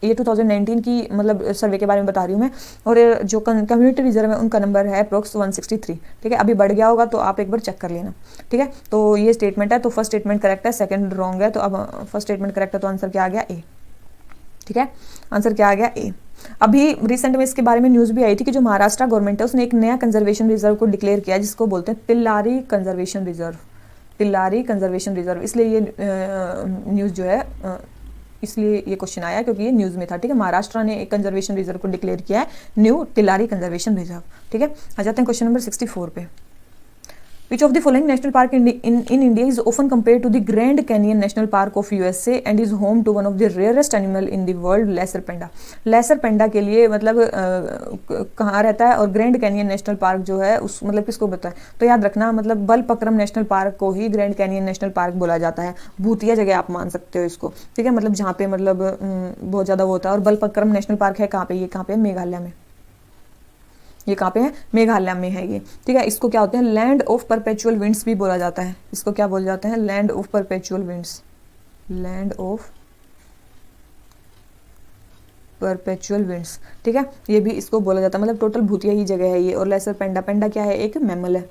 ये 2019 की मतलब सर्वे के बारे में बता रही हूँ मैं। और जो कम्युनिटी रिजर्व है उनका नंबर है अप्रोक्स 163, ठीक है। अभी बढ़ गया होगा तो आप एक बार चेक कर लेना, ठीक है। तो ये स्टेटमेंट है, तो फर्स्ट स्टेटमेंट करेक्ट है, सेकंड रॉन्ग है, तो अब फर्स्ट स्टेटमेंट करेक्ट है, तो आंसर क्या आ गया ए, ठीक है। आंसर क्या आ गया ए। अभी रिसेंट में इसके बारे में न्यूज़ भी आई थी कि जो महाराष्ट्र गवर्नमेंट है उसने एक नया कंजर्वेशन रिजर्व को डिक्लेयर किया, जिसको बोलते हैं Tillari conservation reserve, Tillari conservation reserve. इसलिए ये न्यूज़ जो है, इसलिए ये क्वेश्चन आया क्योंकि ये न्यूज़ में था, ठीक है। महाराष्ट्र ने एक कंजर्वेशन रिजर्व को डिक्लेयर किया है, न्यू तिल्लारी कंजर्वेशन रिजर्व, ठीक है। आ जाते हैं क्वेश्चन नंबर 64 पे। Which of the following national park in India is often compared to the Grand Canyon National Park of USA and is home to one of the rarest animal in the world, lesser panda. Lesser panda के लिए मतलब कहाँ रहता है, और grand canyon national park जो है उस मतलब किसको बताए, तो याद रखना मतलब बलपक्रम नेशनल पार्क को ही ग्रैंड कैनियन नेशनल पार्क बोला जाता है। भूतिया जगह आप मान सकते हो इसको, ठीक है, मतलब जहाँ पे मतलब बहुत ज़्यादा वो होता है। और बलपक्रम नेशनल पार्क है कहाँ पे, ये कहाँ पे है, मेघालय में। ये कहाँ पे है, मेघालय में है ये, ठीक है। इसको क्या होते हैं, लैंड ऑफ परपेचुअल विंड्स भी बोला जाता है। इसको क्या बोल जाते हैं, land of perpetual winds, land of perpetual winds, ठीक है। ये भी इसको बोला जाता है, मतलब टोटल भूतिया ही जगह है ये। और लेसर पेंडा, पेंडा क्या है, एक मैमल है।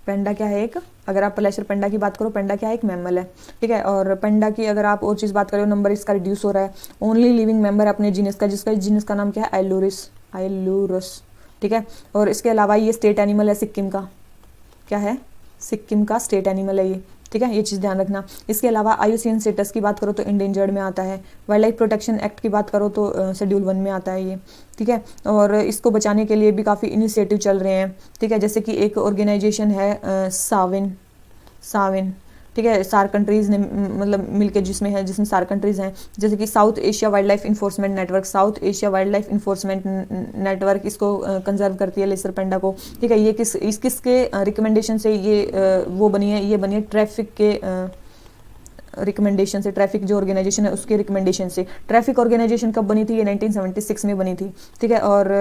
पेंडा क्या है, एक, अगर आप लेसर पेंडा की बात करो, पेंडा क्या है, एक मैमल है, ठीक है। और पेंडा की अगर आप और चीज़ बात करो, नंबर इसका रिड्यूस हो रहा है। ओनली लिविंग मेंबर अपने जीनस का, जिसका जीनस का नाम क्या है, आइलूरिस, आइलूरस, ठीक है। और इसके अलावा ये स्टेट एनिमल है सिक्किम का, क्या है, सिक्किम का स्टेट एनिमल है ये, ठीक है। ये चीज़ ध्यान रखना। इसके अलावा IUCN स्टेटस की बात करो तो इंडेंजर्ड में आता है। वाइल्ड लाइफ प्रोटेक्शन एक्ट की बात करो तो शेड्यूल 1 में आता है ये, ठीक है। और इसको बचाने के लिए भी काफ़ी इनिशिएटिव चल रहे हैं, ठीक है। जैसे कि एक ऑर्गेनाइजेशन है साविन, साविन, ठीक है, सार कंट्रीज़ ने मतलब मिलके जिसमें सार कंट्रीज़ हैं, जैसे कि south Asia wild life enforcement network, south Asia wild life enforcement network इसको कंजर्व करती है लेसर पेंडा को, ठीक है। ये किसके रिकमेंडेशन से ये वो बनी है, ये बनी है ट्रैफिक के रिकमेंडेशन से, ट्रैफिक जो ऑर्गेनाइजेशन है उसके रिकमेंडेशन से। ट्रैफिक ऑर्गेनाइजेशन कब बनी थी, ये 1976 में बनी थी, ठीक है। और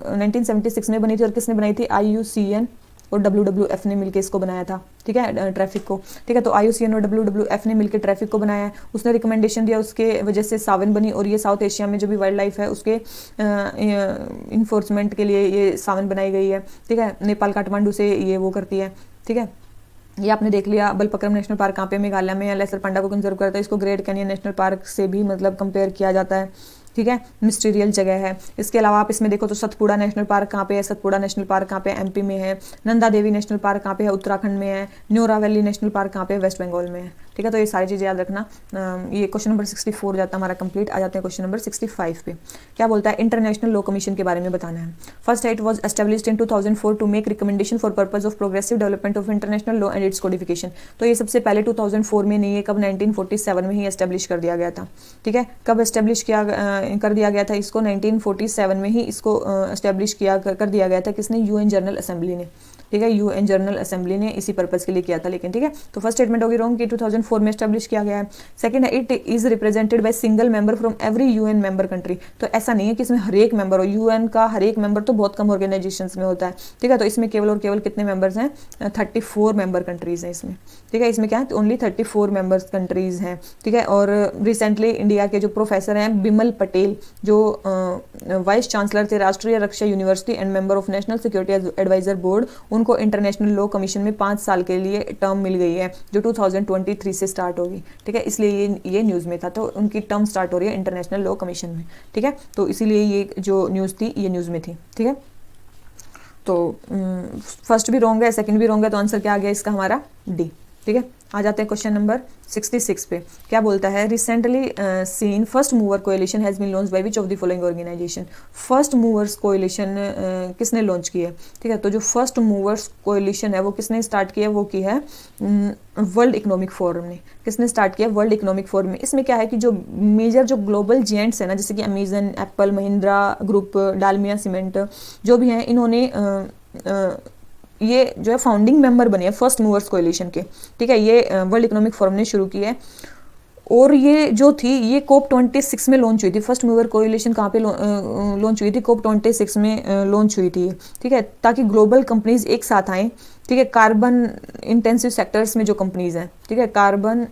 1976 में बनी थी, और किसने बनाई थी, IUCN और WWF ने मिलकर इसको बनाया था, ठीक है, ट्रैफिक को, ठीक है। तो IUCN और WWF ने मिलकर ट्रैफिक को बनाया है, उसने रिकमेंडेशन दिया, उसके वजह से सावन बनी। और ये साउथ एशिया में जो भी वाइल्ड लाइफ है उसके इन्फोर्समेंट के लिए ये सावन बनाई गई है, ठीक है। नेपाल काठमांडू से ये वो करती है, ठीक है। ये आपने देख लिया। बलपक्रम नेशनल पार्क कहाँ पे, मेघालय में है। लेसर पेंडा को कंजर्व करता है, इसको ग्रेट कैनियन नेशनल पार्क से भी मतलब कंपेयर किया जाता है, ठीक है, मिस्टीरियल जगह है। इसके अलावा आप इसमें देखो तो सतपुड़ा नेशनल पार्क कहाँ पे है, सतपुड़ा नेशनल पार्क कहाँ पे है, MP में है। नंदा देवी नेशनल पार्क कहाँ पे है, उत्तराखंड में है। न्योरा वैली नेशनल पार्क कहाँ पे है, वेस्ट बंगाल में है, ठीक है। तो ये सारी चीज़ें याद रखना। ये क्वेश्चन नंबर 64 हो जाता है हमारा कंप्लीट। आ जाते हैं क्वेश्चन नंबर 65 पे। क्या बोलता है, इंटरनेशनल लॉ कमीशन के बारे में बताना है। फर्स्ट है, it was established in 2004 to make recommendation for purpose of progressive development of international law and its codification. तो ये सबसे पहले 2004 में नहीं है, कब 1947 में ही एस्टेब्लिश कर दिया गया था। ठीक है, कब एस्टेब्लिश कर दिया गया था इसको, 1947 में ही इसको एस्टेब्लिश कर दिया गया था। किसने, यूएन जनरल असेंबली ने। ठीक है, यूएन जनरल असेंबली ने इसी पर्पस के लिए किया था। लेकिन ठीक है, तो फर्स्ट स्टेटमेंट होगी रॉन्ग कि 2004 में एस्टेब्लिश किया गया है। सेकंड है, it is represented by single member from every UN member country. तो ऐसा नहीं है कि इसमें हर एक मेंबर हो, यूएन का हर एक मेंबर तो बहुत कम ऑर्गेनाइजेशंस में होता है। ठीक है, तो इसमें केवल और केवल कितने मेंबर्स हैं, 34 मेंबर कंट्रीज हैं इसमें। ठीक है, इसमें क्या है, ओनली 34 मेंबर्स कंट्रीज हैं। ठीक है, और रिसेंटली इंडिया के जो प्रोफेसर हैं बिमल पटेल, जो वाइस चांसलर थे Rashtriya Raksha university and member of national security adviser board, उनको इंटरनेशनल लॉ कमीशन में 5 साल के लिए टर्म मिल गई है, जो 2023 से स्टार्ट होगी। ठीक है, इसलिए ये न्यूज़ में था, तो उनकी टर्म स्टार्ट हो रही है इंटरनेशनल लॉ कमीशन में। ठीक है, तो इसीलिए ये जो न्यूज़ थी ये न्यूज़ में थी। ठीक है, तो फर्स्ट भी रॉन्ग है, सेकंड भी रॉन्ग है, तो आंसर क्या आ गया इसका हमारा, डी। ठीक है, आ जाते हैं क्वेश्चन नंबर 66 पे। क्या बोलता है, recently seen first mover coalition has been launched by which of the following organisation. First movers coalition किसने लॉन्च की है। ठीक है, तो जो फर्स्ट मूवर्स कोएलिशन है वो किसने स्टार्ट किया है, वो की है वर्ल्ड इकोनॉमिक फोरम ने। किसने स्टार्ट किया, वर्ल्ड इकोनॉमिक फोरम में। इसमें क्या है कि जो मेजर जो ग्लोबल जेंट्स है ना, जैसे कि Amazon, Apple, Mahindra group, Dalmia cement, जो भी हैं, इन्होंने ये जो है फाउंडिंग मेंबर बने हैं फर्स्ट मूवर्स कोएलिशन के। ठीक है, ये वर्ल्ड इकोनॉमिक फोरम ने शुरू की है, और ये जो थी ये COP 26 में लॉन्च हुई थी। फर्स्ट मूवर कोएलिशन कहाँ पे लॉन्च हुई थी, COP 26 में लॉन्च हुई थी। ठीक है, ताकि ग्लोबल कंपनीज एक साथ आएँ। ठीक है, कार्बन इंटेंसिव सेक्टर्स में जो कंपनीज हैं, ठीक है, कार्बन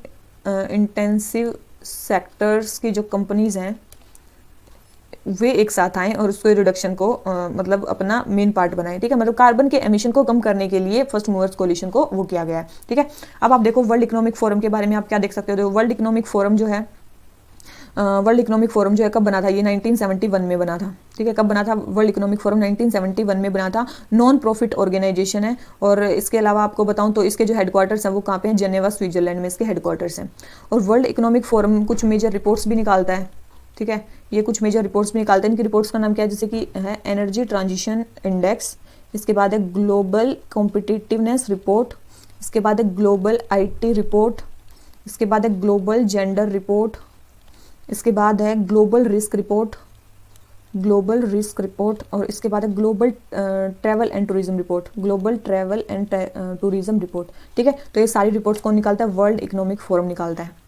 इंटेंसिव सेक्टर्स की जो कंपनीज हैं वे एक साथ आएँ और उसको रिडक्शन को मतलब अपना मेन पार्ट बनाएं। ठीक है, मतलब कार्बन के एमिशन को कम करने के लिए फर्स्ट मूवर्स कोएलिशन को वो किया गया है। ठीक है, अब आप देखो वर्ल्ड इकोनॉमिक फोरम के बारे में आप क्या देख सकते हो। वर्ल्ड इकोनॉमिक फोरम जो है, वर्ल्ड इकोनॉमिक फोरम जो है कब बना था, ये 1971 में बना था। ठीक है, कब बना था वर्ल्ड इकोनॉमिक फोरम, 1971 में बना था। नॉन प्रॉफिट ऑर्गेनाइजेशन है, और इसके अलावा आपको बताऊं तो इसके जो हेडक्वार्टर्स हैं वो कहाँ पे हैं, जेनेवा स्विट्जरलैंड में इसके हेडक्वार्टर्स हैं। और वर्ल्ड इकोनॉमिक फोरम कुछ मेजर रिपोर्ट्स भी निकालता है। ठीक है, ये कुछ मेजर रिपोर्ट्स भी निकालते हैं। इनकी रिपोर्ट्स का नाम क्या है, जैसे कि है एनर्जी ट्रांजिशन इंडेक्स, इसके बाद है ग्लोबल कॉम्पिटिटिवनेस रिपोर्ट, इसके बाद है ग्लोबल IT रिपोर्ट, इसके बाद है ग्लोबल जेंडर रिपोर्ट, इसके बाद है ग्लोबल रिस्क रिपोर्ट, और इसके बाद है global travel and tourism report, global travel and tourism report. ठीक है, तो ये सारी रिपोर्ट्स कौन निकालता है, वर्ल्ड इकोनॉमिक फोरम निकालता है।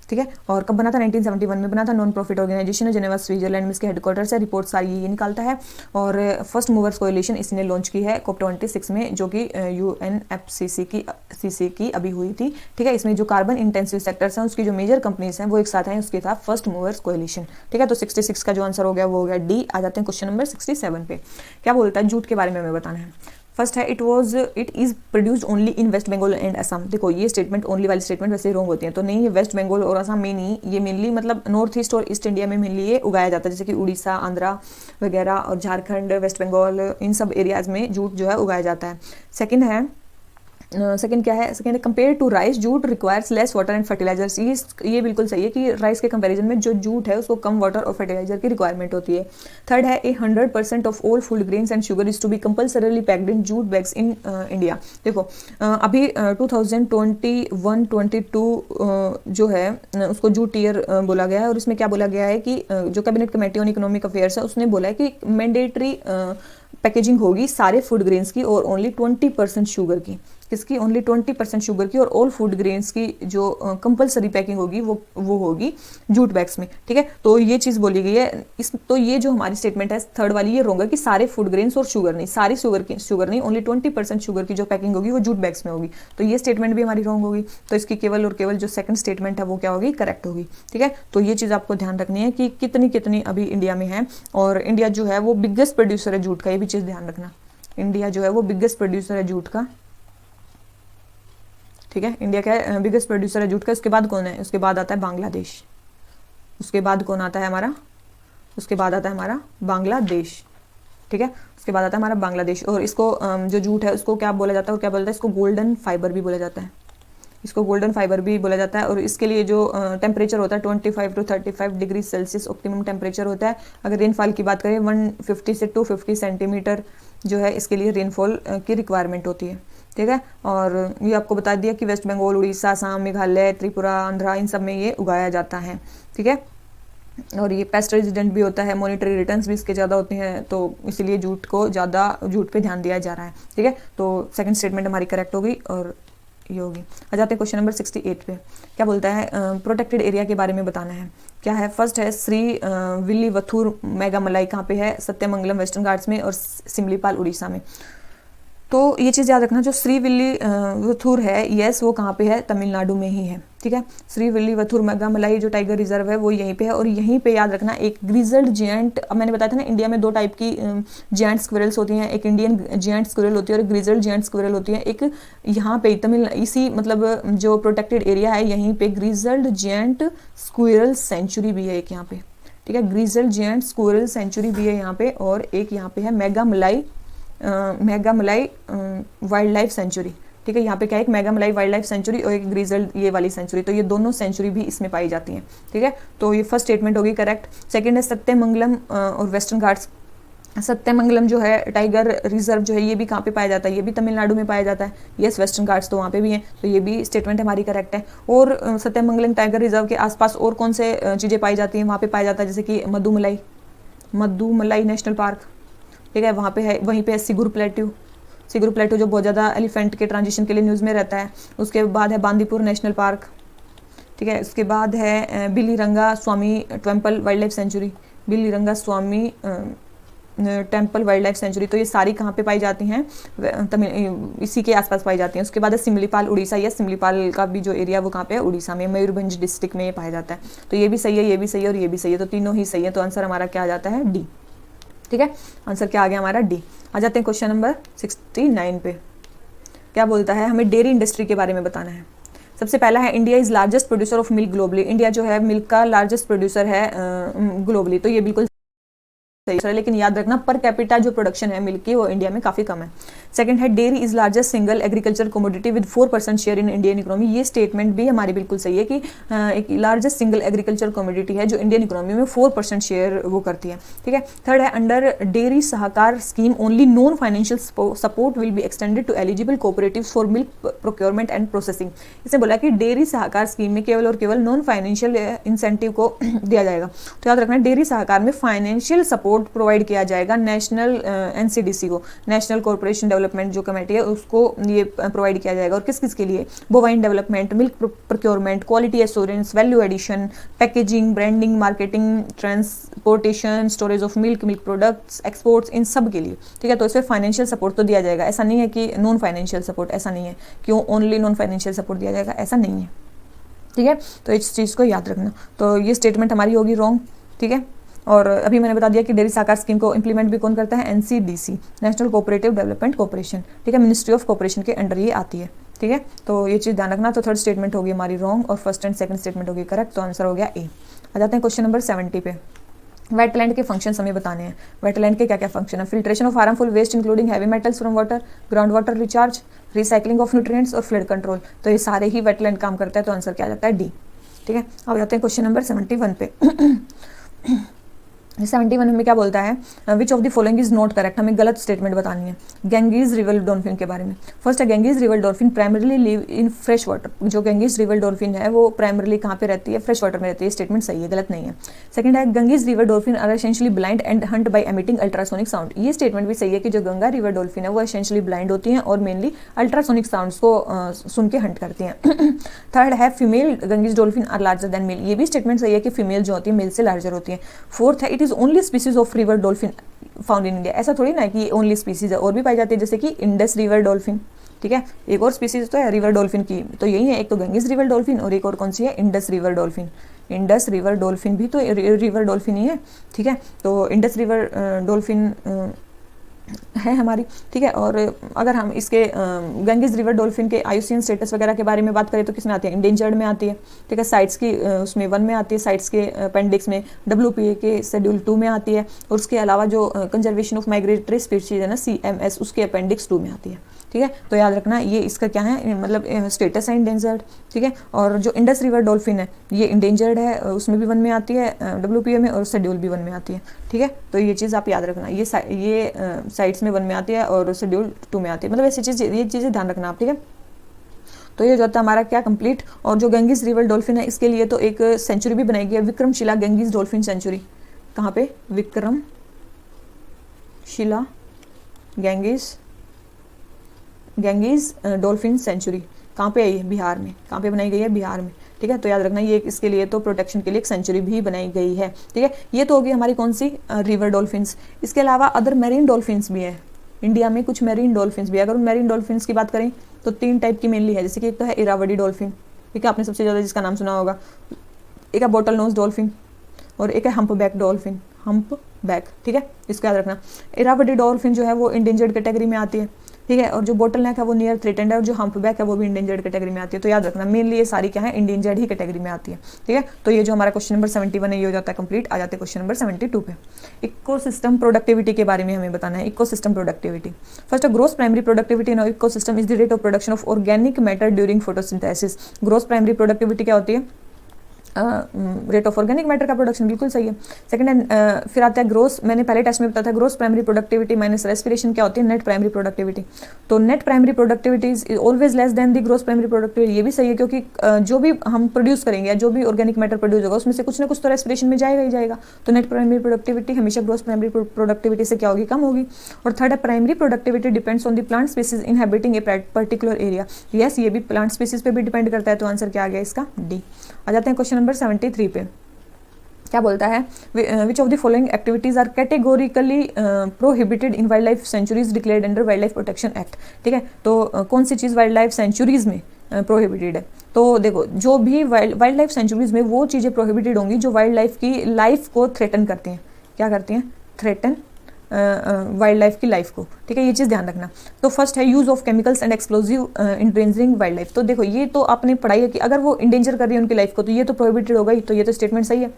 ठीक है, और कब बना था, 1971 में बना था। नॉन प्रॉफिट ऑर्गेनाइजेशन है, जेनेवा स्विट्जरलैंड में इसके हेडक्वार्टर्स है। रिपोर्ट सारी ये निकालता है, और फर्स्ट मूवर्स कोएलिशन इसने लॉन्च की है COP 26 में, जो कि UNFCCC की अभी हुई थी। ठीक है, इसमें जो कार्बन इंटेंसिव सेक्टर्स हैं उसकी जो मेजर कंपनीज हैं वो एक साथ हैं, उसके था फर्स्ट मूवर्स कोएलिशन। ठीक है, तो 66 का जो आंसर हो गया वो हो गया डी। आ जाते हैं क्वेश्चन नंबर 67 पे। क्या बोलता है, जूट के बारे में हमें बताना है। फर्स्ट है, it is produced only in West Bengal and Assam. देखो ये स्टेटमेंट, ओनली वाली स्टेटमेंट वैसे रॉन्ग होती है, तो नहीं, ये वेस्ट बंगाल और असम में नहीं, ये मेनली मतलब नॉर्थ ईस्ट और ईस्ट इंडिया में मेनली ये उगाया जाता है, जैसे कि उड़ीसा, आंध्रा वगैरह और झारखंड, वेस्ट बंगाल, इन सब एरियाज में जूट जो है उगाया जाता है। सेकेंड है, सेकंड क्या है, second compare to rice jute requires less water and fertilisers. ये बिल्कुल सही है कि राइस के कंपैरिजन में जो जूट है उसको कम वाटर और फर्टिलाइजर की रिक्वायरमेंट होती है। थर्ड है, 100% of all food grains and sugar is to be compulsorily packed in jute bags in India. देखो अभी 2021-22 जो है उसको जूट ईयर बोला गया है, और इसमें क्या बोला गया है कि जो cabinet committee on economic affairs है उसने बोला है कि मैंडेटरी पैकेजिंग होगी सारे फूड ग्रेन्स की, और ओनली 20% शुगर की। किसकी, ओनली 20% शुगर की, और ऑल फूड ग्रेन्स की जो कंपलसरी पैकिंग होगी वो होगी जूट बैग्स में। ठीक है, तो ये चीज़ बोली गई है। तो ये जो हमारी स्टेटमेंट है थर्ड वाली, ये रॉन्ग है कि सारे फूड ग्रेन्स और शुगर नहीं, सारी शुगर नहीं, ओनली 20% शुगर की जो पैकिंग होगी वो जूट बैग्स में होगी। तो ये स्टेटमेंट भी हमारी रॉन्ग होगी, तो इसकी केवल और केवल जो सेकंड स्टेटमेंट है वो क्या होगी, करेक्ट होगी। ठीक है, तो ये चीज़ आपको ध्यान रखनी है कि कितनी अभी इंडिया में है, और इंडिया जो है वो बिगेस्ट प्रोड्यूसर है जूट का, ये भी चीज़ ध्यान रखना। इंडिया जो है वो बिगेस्ट प्रोड्यूसर है जूट का। ठीक है, इंडिया क्या है, बिगेस्ट प्रोड्यूसर है जूट का। उसके बाद कौन है, उसके बाद आता है बांग्लादेश। उसके बाद कौन आता है हमारा, उसके बाद आता है हमारा बांग्लादेश। ठीक है, उसके बाद आता है हमारा बांग्लादेश। और इसको जो जूट है उसको क्या बोला जाता है, और क्या बोला जाता है, इसको गोल्डन फाइबर भी बोला जाता है। इसको गोल्डन फाइबर भी बोला जाता है। और इसके लिए जो टेम्परेचर होता है 25 to 35 degree Celsius optimum temperature होता है। अगर रेनफॉल की बात करें 150 से 250 सेंटीमीटर जो है इसके लिए रेनफॉल की रिक्वायरमेंट होती है, ठीक है। और ये आपको बता दिया कि वेस्ट बंगाल, उड़ीसा, असम, मेघालय, त्रिपुरा, आंध्रा, इन सब में ये उगाया जाता है, ठीक है। और ये पेस्ट रेजिडेंट भी होता है, मॉनिटरी रिटर्न्स भी इसके ज़्यादा होते हैं, तो इसीलिए जूट पे ध्यान दिया जा रहा है, ठीक है। तो सेकंड स्टेटमेंट हमारी करेक्ट होगी और ये होगी। आ जाते हैं क्वेश्चन नंबर 68 पे। क्या बोलता है, प्रोटेक्टेड एरिया के बारे में बताना है। क्या है, फर्स्ट है श्री विल्लीवथूर मेघामलाई, कहाँ पे है, सत्यमंगलम वेस्टर्न घाट्स में और सिमलीपाल उड़ीसा में। तो ये चीज़ याद रखना, जो श्री विल्लीवथूर है, यस वो कहाँ पे है, तमिलनाडु में ही है, ठीक है। श्री विल्लीवथूर मेघामलाई जो टाइगर रिजर्व है वो यहीं पे है। और यहीं पे याद रखना एक ग्रिजल्ड जियंट, अब मैंने बताया था ना इंडिया में दो टाइप की जियंट स्क्विरल्स होती हैं, एक इंडियन जियंट स्क्विरल होती है और ग्रिजल्ड जियंट स्क्विरल होती है। एक यहाँ पे इसी मतलब जो प्रोटेक्टेड एरिया है यहीं पे ग्रिजल्ड जियंट स्क्विरल सेंचुरी भी है एक यहाँ पे, ठीक है। ग्रिजल्ड जियंट स्क्विरल सेंचुरी भी है यहाँ पे। और एक यहाँ पे है मेघामलाई वाइल्ड लाइफ सेंचुरी, ठीक है। यहाँ पे क्या है, एक मेघामलाई वाइल्ड लाइफ सेंचुरी और एक ग्रिजल्ड ये वाली सेंचुरी, तो ये दोनों सेंचुरी भी इसमें पाई जाती हैं, ठीक है। तो ये फर्स्ट स्टेटमेंट होगी करेक्ट। सेकंड है सत्यमंगलम और वेस्टर्न घाट्स। सत्यमंगलम जो है टाइगर रिजर्व जो है ये भी कहाँ पे पाया जाता है, ये भी तमिलनाडु में पाया जाता है, यस। वेस्टर्न घाट्स तो वहाँ पे भी हैं, तो ये भी स्टेटमेंट हमारी करेक्ट है। और सत्यमंगलम टाइगर रिजर्व के आसपास और कौन से चीज़ें पाई जाती हैं, वहाँ पे पाया जाता है जैसे कि मधुमलाई नेशनल पार्क, ठीक है। वहाँ पे है, वहीं पे है सिगुर प्लेट्यू जो बहुत ज़्यादा एलिफेंट के ट्रांजिशन के लिए न्यूज़ में रहता है। उसके बाद है बांदीपुर नेशनल पार्क, ठीक है। उसके बाद है बिलीरंगा स्वामी टेम्पल वाइल्ड लाइफ सेंचुरी, बिलीरंगा स्वामी टेम्पल वाइल्ड लाइफ सेंचुरी। तो ये सारी कहाँ पे पाई जाती हैं, इसी के आसपास पाई जाती हैं। उसके बाद है सिमलीपाल उड़ीसा, या सिमलीपाल का भी जो एरिया वो कहाँ पे है, उड़ीसा में, मयूरभंज डिस्ट्रिक्ट में ये पाया जाता है। तो ये भी सही है, ये भी सही है और ये भी सही है, तो तीनों ही सही है। तो आंसर हमारा क्या आ जाता है, डी, ठीक है। आंसर क्या आ गया हमारा, डी। आ जाते हैं क्वेश्चन नंबर 69 पे। क्या बोलता है, हमें डेयरी इंडस्ट्री के बारे में बताना है। सबसे पहला है India is largest producer of milk globally. India जो है मिल्क का लार्जेस्ट प्रोड्यूसर है ग्लोबली, तो ये बिल्कुल सही है, लेकिन याद रखना पर कैपिटा जो प्रोडक्शन है मिल्क की वो इंडिया में काफी कम है। सेकंड है dairy is largest single agriculture commodity with 4% share in Indian economy. ये स्टेटमेंट भी हमारी बिल्कुल सही है कि एक लार्जेस्ट सिंगल एग्रीकल्चर कमोडिटी है जो इंडियन इकोनॉमी में 4% शेयर वो करती है, ठीक है। थर्ड है under dairy Sahkar scheme only non financial support will be extended to eligible cooperatives for milk procurement and processing. इसने बोला कि डेयरी सहकार स्कीम में केवल और केवल नॉन फाइनेंशियल इंसेंटिव को दिया जाएगा। तो याद रखना डेयरी सहकार में फाइनेंशियल सपोर्ट प्रोवाइड किया जाएगा नेशनल एनसीडीसी को, नेशनल कॉर्पोरेशन डेवलपमेंट जो कमेटी है उसको ये प्रोवाइड किया जाएगा। और किस किस के लिए, bovine development, milk procurement, quality assurance, value addition, packaging, branding, marketing, transportation, storage of milk products, exports, इन सब के लिए, ठीक है। तो इसमें फाइनेंशियल सपोर्ट तो दिया जाएगा, ऐसा नहीं है कि नॉन फाइनेंशियल सपोर्ट, ऐसा नहीं है। क्यों ओनली नॉन फाइनेंशियल सपोर्ट दिया जाएगा, ऐसा नहीं है, ठीक है। तो इस चीज़ को याद रखना। तो ये स्टेटमेंट हमारी होगी रॉन्ग, ठीक है। और अभी मैंने बता दिया कि डेयरी सहकार स्कीम को इंप्लीमेंट भी कौन करता है, NCDC, national cooperative development corporation, ठीक है। मिनिस्ट्री ऑफ कॉर्पोरेशन के अंडर ये आती है, ठीक है। तो ये चीज़ ध्यान रखना। तो थर्ड स्टेटमेंट होगी हमारी रॉन्ग और फर्स्ट एंड सेकंड स्टेटमेंट होगी करेक्ट। तो आंसर हो गया ए। आ जाते हैं क्वेश्चन नंबर 70 पे। वेटलैंड के फंक्शन हमें बताने हैं। वेटलैंड के क्या क्या फंक्शन है, filtration of harmful waste including heavy metals from water, ground water recharge, recycling of nutrients और फ्लड कंट्रोल। तो ये सारे ही वेटलैंड काम करता है। तो आंसर क्या आ जाता है, डी, ठीक है। अब जाते हैं क्वेश्चन नंबर 71 पे। 71 में क्या बोलता है, which of the following is not correct. हमें गलत स्टेटमेंट बतानी है गैंगीज रिवर डॉल्फिन के बारे में। फर्स्ट है Genghis river dolphin primarily live in fresh water. जो गैंगीज रिवर डॉल्फिन है वो प्राइमरली कहाँ पे रहती है, फ्रेश वाटर में रहती है। स्टेटमेंट सही है, गलत नहीं है। सेकंड है Ganges river dolphin are essentially blind and hunt by emitting ultrasonic sound. ये स्टेटमेंट भी सही है कि जो गंगा रिवर डॉल्फिन है वो एसेंशियली ब्लाइंड होती हैं और मेनली अल्ट्रासोनिक साउंड्स को सुन के हंट करती हैं। थर्ड है female Ganges dolphin are larger than male. ये भी स्टेटमेंट सही है कि फीमेल जो होती है मेल से लार्जर होती है। फोर्थ है it is only species of river dolphin found in India. ऐसा थोड़ी ना कि ओनली स्पीसीज है, और भी पाई जाती है जैसे कि इंडस रिवर डॉल्फिन, ठीक है। एक और स्पीसीज तो है रिवर डॉल्फिन की, तो यही है, एक तो गंगीज रिवर डॉल्फिन और एक और कौन सी है, Indus river dolphin. Indus river dolphin भी तो रिवर डॉल्फिन ही है, ठीक है। तो इंडस रिवर डॉल्फिन है हमारी, ठीक है। और अगर हम इसके गंगीज रिवर डॉल्फिन के आयुसीएन स्टेटस वगैरह के बारे में बात करें तो किस में आती है, इंडेंजर्ड में आती है, ठीक है। साइट्स की उसमें 1 में आती है, साइट्स के अपेंडिक्स में, WPA के शेड्यूल 2 में आती है। और उसके अलावा जो कंजर्वेशन ऑफ माइग्रेटरी स्पीशीज है ना, CMS, उसके अपेंडिक्स 2 में आती है, ठीक है। तो याद रखना ये इसका क्या है, मतलब स्टेटस है इंडेंजर्ड, ठीक है। और जो इंडस रिवर डॉल्फिन है ये इंडेंजर्ड है, उसमें भी 1 में आती है WPA में, और शेड्यूल भी 1 में आती है, ठीक है। तो ये चीज़ आप याद रखना, ये साइट्स में 1 में आती है और शेड्यूल 2 में आती है, मतलब ऐसी चीज़, ये चीज़ें ध्यान रखना आप, ठीक है। तो ये जो होता है हमारा क्या कंप्लीट। और जो गंगीज रिवर डॉल्फिन है इसके लिए तो एक सेंचुरी भी बनाई गई है, विक्रमशिला गंगीज डॉल्फिन सेंचुरी। कहाँ पे? विक्रमशिला गैंगीज डॉल्फिन सेंचुरी कहाँ पे आई है? बिहार में। कहाँ पे बनाई गई है? बिहार में, ठीक है। तो याद रखना ये इसके लिए तो प्रोटेक्शन के लिए एक सेंचुरी भी बनाई गई है, ठीक है। ये तो होगी हमारी कौन सी? River dolphins. इसके अलावा अदर मैरीन डॉल्फिन्स भी है इंडिया में, कुछ मैरीन डॉल्फिन्स भी है। अगर मैरीन डॉल्फिन्स की बात करें तो 3 टाइप की मेनली है, जैसे कि एक तो है इरावदी डॉल्फिन, ठीक है, आपने सबसे ज़्यादा जिसका नाम सुना होगा। एक है बॉटल नोज डॉल्फिन और एक है हम्पबैक डॉल्फिन, हम्पबैक, ठीक है। इसको याद रखना। इरावदी डॉल्फिन जो है वो इंडेंजर्ड कैटेगरी में आती है, ठीक है। और जो बोटल नेक है वो नियर थ्रेटेंड है, और जो हम्पबैक है वो भी इंडेंजर्ड कैटेगरी में आती है। तो याद रखना मेनली ये सारी क्या है? इंडेंजर्ड ही कैटेगरी में आती है, ठीक है। तो ये जो हमारा क्वेश्चन नंबर 71 है ये हो जाता है कंप्लीट। आ जाते हैं क्वेश्चन नंबर 72 पे। इकोसिस्टम प्रोडक्टिविटी के बारे में हमें बताना है। Ecosystem productivity, first gross primary productivity in ecosystem is the rate of production of organic matter during photosynthesis. Gross primary productivity क्या होती है? रेट ऑफ ऑर्गेनिक मैटर का प्रोडक्शन, बिल्कुल सही है। सेकंड है फिर आता है ग्रोस, मैंने पहले टेस्ट में बताया था, gross primary productivity minus respiration क्या होती है? Net primary productivity. तो net primary productivity is always less than the gross primary productivity. ये भी सही है क्योंकि जो भी हम प्रोड्यूस करेंगे या जो भी ऑर्गेनिक मैटर प्रोड्यूस होगा उसमें से कुछ ना कुछ तो रेस्पिरेशन में जाएगा ही जाएगा। तो नेट प्राइमरी प्रोडक्टिविटी हमेशा ग्रोस प्राइमरी प्रोडक्टिविटी से क्या होगी? कम होगी। और थर्ड है primary productivity depends on the plant species inhabiting a particular area. Yes, ये भी प्लांट स्पीसीज पे भी डिपेंड करता है। तो आंसर क्या आ गया इसका? डी। आ जाते हैं क्वेश्चन नंबर 73 पे। क्या बोलता है? Which of the following activities are categorically prohibited in wildlife sanctuaries declared under wild life protection act, ठीक है। तो कौन सी चीज़ वाइल्ड लाइफ सेंचुरीज में प्रोहिबिटेड है? तो देखो जो भी वाइल्ड लाइफ सेंचुरीज में वो चीज़ें प्रोहिबिटेड होंगी जो वाइल्ड लाइफ की लाइफ को थ्रेटन करती हैं। क्या करती हैं? थ्रेटन वाइल्ड लाइफ की लाइफ को, ठीक है। ये चीज़ ध्यान रखना। तो फर्स्ट है use of chemicals and explosive endangering wild life. तो देखो ये तो आपने पढ़ाई है कि अगर वो इंडेंजर कर रही है उनकी लाइफ को तो ये तो प्रोहिबिटेड होगा ही, तो ये तो स्टेटमेंट सही है।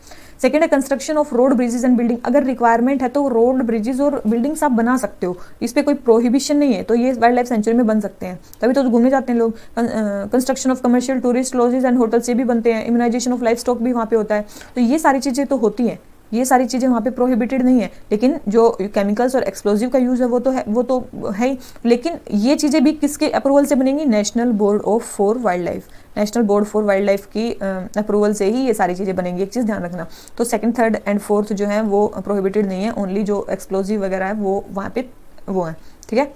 सेकंड है construction of road bridges and building. अगर रिक्वायरमेंट है तो रोड ब्रिजेस और बिल्डिंग्स आप बना सकते हो, इस पर कोई प्रोहिबिशन नहीं है, तो ये वाइल्ड लाइफ सेंचुरी में बन सकते हैं, तभी तो घूमने जाते हैं लोग। Construction of commercial tourist lodges and hotels ये भी बनते हैं। इम्यूनाइजेशन ऑफ लाइफ स्टॉक भी वहाँ पे होता है। तो ये सारी चीज़ें तो होती हैं, ये सारी चीज़ें वहाँ पे प्रोहिबिटेड नहीं है। लेकिन जो केमिकल्स और एक्सप्लोजिव का यूज़ है वो तो है ही। लेकिन ये चीज़ें भी किसके अप्रूवल से बनेंगी? National board for wild life, national board for wild life की अप्रूवल से ही ये सारी चीज़ें बनेंगी। एक चीज़ ध्यान रखना। तो सेकंड, थर्ड एंड फोर्थ जो है वो प्रोहिबिटेड नहीं है, ओनली जो एक्सप्लोजिव वगैरह है वो वहाँ पे वो है, ठीक है।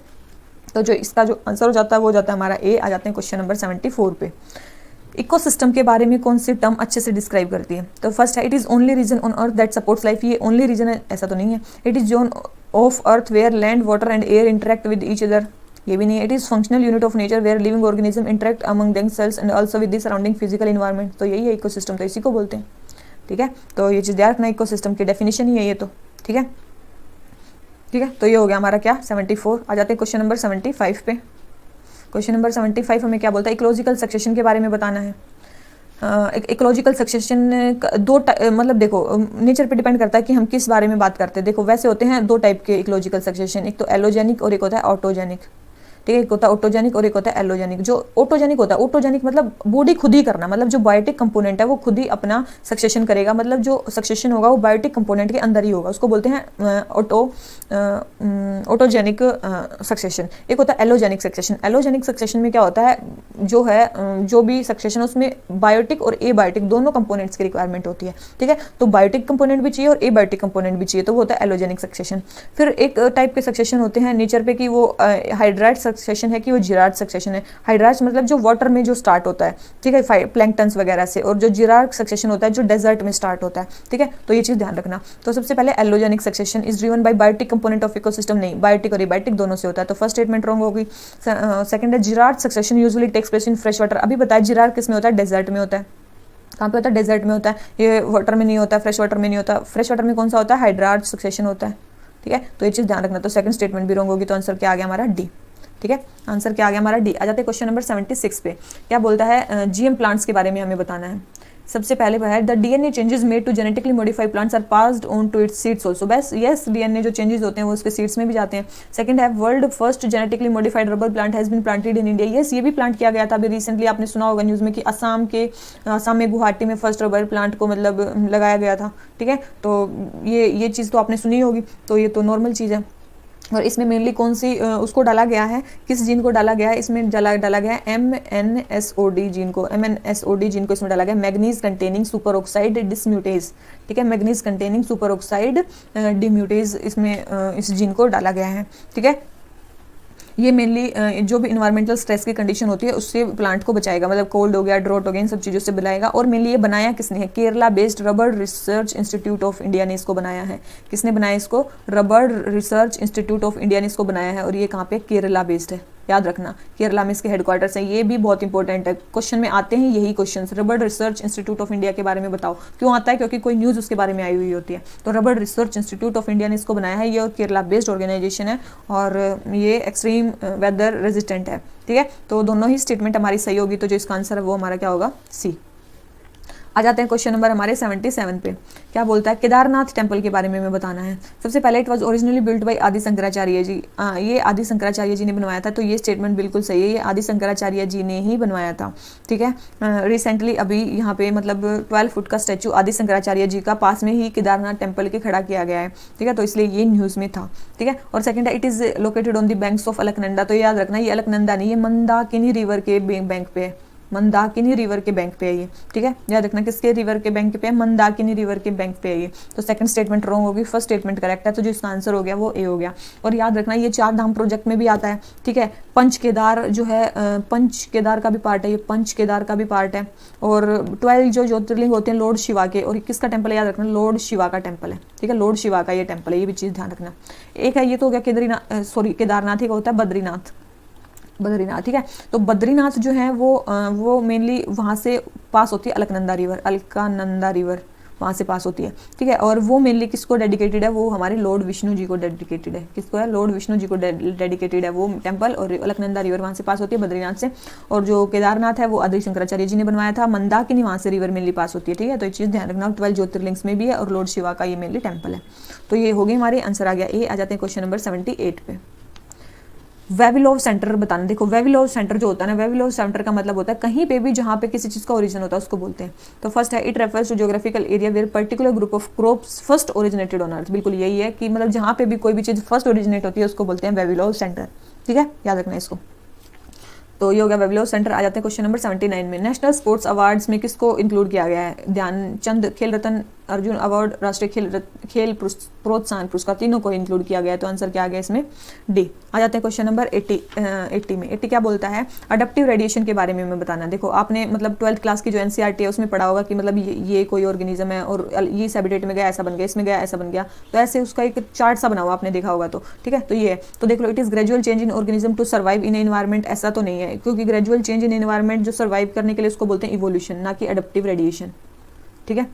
तो जो इसका जो आंसर हो जाता है वो हो जाता है हमारा ए। आ जाते हैं क्वेश्चन नंबर 74 पे। इकोसिस्टम के बारे में कौन सी टर्म अच्छे से डिस्क्राइब करती है? तो फर्स्ट है it is only region on earth that supports life. ये ओनली रीजन है ऐसा तो नहीं है। It is zone of earth where land water and air interact with each other. ये भी नहीं है। It is functional unit of nature where living organism interact among themselves and also with the surrounding physical environment. तो यही है ecosystem, तो इसी को बोलते हैं, ठीक है। तो ये चीज़ ध्यान रखना, इकोसिस्टम की डेफिनेशन ही है ये तो, ठीक है। ठीक है, तो ये हो गया हमारा क्या? 74। आ जाते हैं क्वेश्चन नंबर 75 पे। क्वेश्चन नंबर 75 हमें क्या बोलता है? इकोलॉजिकल सक्सेशन के बारे में बताना है। इकोलॉजिकल सक्सेशन दो मतलब देखो नेचर पे डिपेंड करता है कि हम किस बारे में बात करते हैं। देखो वैसे होते हैं 2 टाइप के इकोलॉजिकल सक्सेशन, एक तो एलोजेनिक और एक होता है ऑटोजेनिक, ठीक है। एक होता है ऑटोजेनिक और एक होता है एलोजेनिक। जो ऑटोजेनिक होता है, ऑटोजेनिक मतलब बॉडी खुद ही करना, मतलब जो बायोटिक कंपोनेंट है वो खुद ही अपना सक्सेशन करेगा, मतलब जो सक्सेशन होगा वो बायोटिक कंपोनेंट के अंदर ही होगा, उसको बोलते हैं ऑटोजेनिक सक्सेशन। एक होता है एलोजेनिक सक्सेशन। एलोजेनिक सक्सेशन में क्या होता है, जो है जो भी सक्सेशन उसमें बायोटिक और एबायोटिक दोनों कंपोनेंट्स की रिक्वायरमेंट होती है, ठीक है। तो बायोटिक कंपोनेंट भी चाहिए और एबायोटिक कंपोनेंट भी चाहिए, तो वो होता है एलोजेनिक सक्सेशन। फिर एक टाइप के सक्सेशन होते हैं नेचर पे कि वो हाइड्राइड सक्सेशन है कि वो जिरार्ड सक्सेशन है। हाइड्राइड मतलब जो वाटर में जो स्टार्ट होता है, ठीक है, प्लैंक्टन्स वगैरह से, और जो जिरार्ड सक्सेशन होता है जो डेजर्ट में स्टार्ट होता है, ठीक है। तो ये चीज़ ध्यान रखना। तो सबसे पहले allogenic succession is driven by biotic component of ecosystem. नहीं, बायोटिक और एबायोटिक दोनों से होता है, तो फर्स्ट स्टेटमेंट रॉन्ग होगी। सेकंड है xerarch succession usually takes place in fresh water. अभी बताया जिरार्ड किस में होता है? डेजर्ट में होता है। कहाँ पे होता है? डेजर्ट में होता है। ये वाटर में नहीं होता, फ्रेश वाटर में नहीं होता। फ्रेश वाटर में कौन सा होता है? हाइड्रार्ड सक्सेशन होता है, ठीक है। तो ये चीज़ ध्यान रखना। तो सेकंड स्टेटमेंट भी रॉन्ग होगी, तो आंसर क्या आ गया हमारा? डी, ठीक है। आंसर क्या आ गया हमारा? डी। आ जाते हैं क्वेश्चन नंबर 76 पे। क्या बोलता है? जीएम प्लांट्स के बारे में हमें बताना है। सबसे पहले है the DNA changes made to genetically modified plants are passed on to its seeds also. बस यस, डीएनए जो चेंजेस होते हैं वो उसके सीड्स में भी जाते हैं। सेकंड है world first genetically modified rubber plant has been planted in India. Yes, ये भी प्लांट किया गया था अभी रिसेंटली, आपने सुना होगा न्यूज़ में कि असम में गुवाहाटी में फर्स्ट रबर प्लांट को मतलब लगाया गया था। ठीक है, तो ये चीज़ तो आपने सुनी होगी, तो ये तो नॉर्मल चीज़ है। और इसमें मेनली कौन सी उसको डाला गया है, किस जीन को डाला गया है, इसमें डाला गया है MNSOD जीन को, MNSOD जीन को इसमें डाला गया, manganese containing super oxide dismutase. ठीक है, मैग्नीज कंटेनिंग सुपर ऑक्साइड डिम्यूटेज इसमें इस जीन को डाला गया है। ठीक है, ये मेनली जो भी इन्वायरमेंटल स्ट्रेस की कंडीशन होती है उससे प्लांट को बचाएगा, मतलब कोल्ड हो गया, ड्रॉट हो गया, इन सब चीज़ों से बनाएगा। और मेनली ये बनाया किसने है, Kerala based rubber research institute of India ने इसको बनाया है। किसने बनाया इसको, rubber research institute of India ने इसको बनाया है। और ये कहाँ पे, केरला बेस्ड है, याद रखना, केरला में इसके हेडक्वार्टर्स हैं। ये भी बहुत इंपॉर्टेंट है, क्वेश्चन में आते हैं यही question, rubber research institute of India के बारे में बताओ। क्यों आता है, क्योंकि कोई न्यूज़ उसके बारे में आई हुई होती है। तो rubber research institute of India ने इसको बनाया है, ये और केरला बेस्ड ऑर्गेनाइजेशन है और ये एक्सट्रीम वेदर रेजिस्टेंट है। ठीक है, तो दोनों ही स्टेटमेंट हमारी सही होगी, तो जो इसका आंसर है वो हमारा क्या होगा, सी। आ जाते हैं क्वेश्चन नंबर हमारे 77 पे। क्या बोलता है, केदारनाथ टेम्पल के बारे में हमें बताना है। सबसे पहले it was originally built by आदि शंकराचार्य जी। ये आदि शंकराचार्य जी ने बनवाया था, तो ये स्टेटमेंट बिल्कुल सही है, ये आदि शंकराचार्य जी ने ही बनवाया था। ठीक है, रिसेंटली अभी यहाँ पे मतलब 12 फुट का स्टैचू आदि शंकराचार्य जी का पास में ही केदारनाथ टेम्पल के खड़ा किया गया है। ठीक है, तो इसलिए ये न्यूज़ में था। ठीक है, और सेकंड है it is located on the banks of Alaknanda. तो याद रखना ये अलकनंदा नहीं, ये मंदाकिनी रिवर के बैंक पे है, मंदाकिनी रिवर के बैंक पे है ये। ठीक है, याद रखना किसके रिवर के बैंक पे है, मंदाकिनी रिवर के बैंक पे है ये। तो सेकंड स्टेटमेंट रॉन्ग होगी, फर्स्ट स्टेटमेंट करेक्ट है, तो जो इसका आंसर हो गया वो ए हो गया। और याद रखना ये 4 धाम प्रोजेक्ट में भी आता है। ठीक है, पंच केदार जो है, पंच केदार का भी पार्ट है ये, पंच केदार का भी पार्ट है। और 12 जो ज्योतिर्लिंग होते हैं लॉर्ड शिवा के, और किसका टेम्पल है, याद रखना लॉर्ड शिवा का टेम्पल है। ठीक है, लॉर्ड शिवा का ये टेम्पल है, ये भी चीज़ ध्यान रखना। एक है, ये तो हो गया केदारनाथ ही होता है बद्रीनाथ। ठीक है, तो बद्रीनाथ जो है वो मेनली वहाँ से पास होती है, अलकनंदा रिवर वहाँ से पास होती है। ठीक है, और वो मेनली किसको डेडिकेटेड है, वो हमारे लॉर्ड विष्णु जी को डेडिकेटेड है। किसको है, लॉर्ड विष्णु जी को डेडिकेटेड है वो टेम्पल। और अलकनंदा रिवर वहाँ से पास होती है बद्रीनाथ से। और जो केदारनाथ है वो आदि शंकराचार्य जी ने बनवाया था, मंदाकिनी वहाँ से रिवर मेनली पास होती है। ठीक है, तो ये चीज़ ध्यान रखना, 12 ज्योतिर्लिंग्स में भी है और लॉर्ड शिवा का ये मेनली टेम्पल है। तो ये हो गई हमारे आंसर आ गया ए। आ जाते हैं क्वेश्चन नंबर 78 पे। वेविलोव सेंटर बताना। देखो वेविलोव सेंटर जो होता है ना, वेविलोव सेंटर का मतलब होता है कहीं पे भी जहाँ पे किसी चीज़ का ओरिजिन होता है उसको बोलते हैं। तो फर्स्ट है it refers to geographical area where particular group of crops first originated on earth. बिल्कुल यही है कि मतलब जहाँ पे भी कोई भी चीज़ फर्स्ट ओरिजिनेट होती है उसको बोलते हैं वेविलोव सेंटर। ठीक है, याद रखना इसको। तो ये हो गया वेविलोव सेंटर। आ जाते हैं क्वेश्चन नंबर 79 में। नेशनल स्पोर्ट्स अवार्ड्स में किसको इंक्लूड किया गया है, ध्यानचंद खेल रत्न, अर्जुन अवार्ड, राष्ट्रीय खेल प्रोत्साहन पुरस्कार, तीनों को इंक्लूड किया गया है। तो आंसर क्या आ गया इसमें, डी। आ जाते हैं क्वेश्चन नंबर 80 में। 80 क्या बोलता है, अडप्टिव रेडिएशन के बारे में हमें बताना। देखो आपने मतलब 12th क्लास की जो NCERT है उसमें पढ़ा होगा कि मतलब ये कोई ऑर्गेनिज्म है और ये इस हैबिटेट में गया ऐसा बन गया, इसमें गया ऐसा बन गया, तो ऐसे उसका एक चार्ट सा बना हुआ आपने देखा होगा। तो ठीक है, तो ये है, तो देख लो it is gradual change in organism to survive in environment, ऐसा तो नहीं है, क्योंकि ग्रेजुअल चेंज इन एनवायरमेंट जो सर्वाइव करने के लिए उसको बोलते हैं इवोल्यूशन, ना कि अडप्टिव रेडिएशन। ठीक है,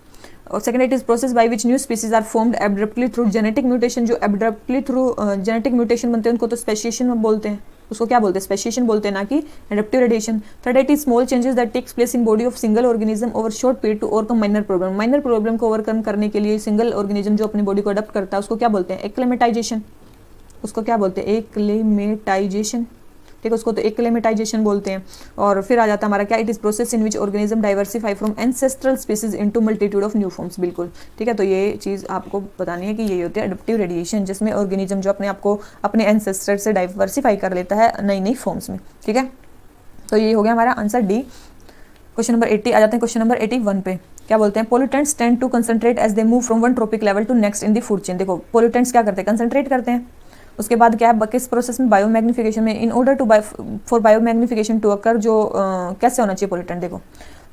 और second it is process by which new species are formed abruptly through genetic mutation. जो एब्रप्टली थ्रू जेनेटिक म्यूटेशन बनते हैं उनको तो स्पेशिएशन बोलते हैं, उसको क्या बोलते हैं, स्पेशिएशन बोलते हैं, ना कि adaptive radiation. Third it is small changes that takes place in body of single organism over short period to overcome minor problem. Minor problem को ओवरकम करने के लिए सिंगल ऑर्गेनिज्म जो अपनी बॉडी को अडप्ट करता है उसको क्या बोलते हैं, एक्लेमेटाइजेशन। उसको क्या बोलते हैं, एक्लेमेटाइजेशन। ठीक है, उसको तो एक्लेमेटाइजेशन बोलते हैं। और फिर आ जाता है हमारा क्या, it is process in which organism diversify from ancestral species into multitude of new forms. बिल्कुल ठीक है, तो ये चीज़ आपको बतानी है कि ये होती है एडप्टिव रेडिएशन, जिसमें ऑर्गेनिज्म जो अपने आप को अपने एंसेस्टर से डाइवर्सिफाई कर लेता है नई नई फॉर्म्स में। ठीक है, तो ये हो गया हमारा आंसर डी। क्वेश्चन नंबर 80 आ जाते हैं क्वेश्चन नंबर 81 पे। क्या बोलते हैं, pollutants tend to concentrate as they move from one trophic level to next in the food chain. देखो पोल्यूटेंट्स क्या करते हैं, कंसंट्रेट करते हैं। उसके बाद क्या है, किस प्रोसेस में, बायोमैग्निफिकेशन में। In order to for biomagnification to occur, जो कैसे होना चाहिए पोल्यूटेंट। देखो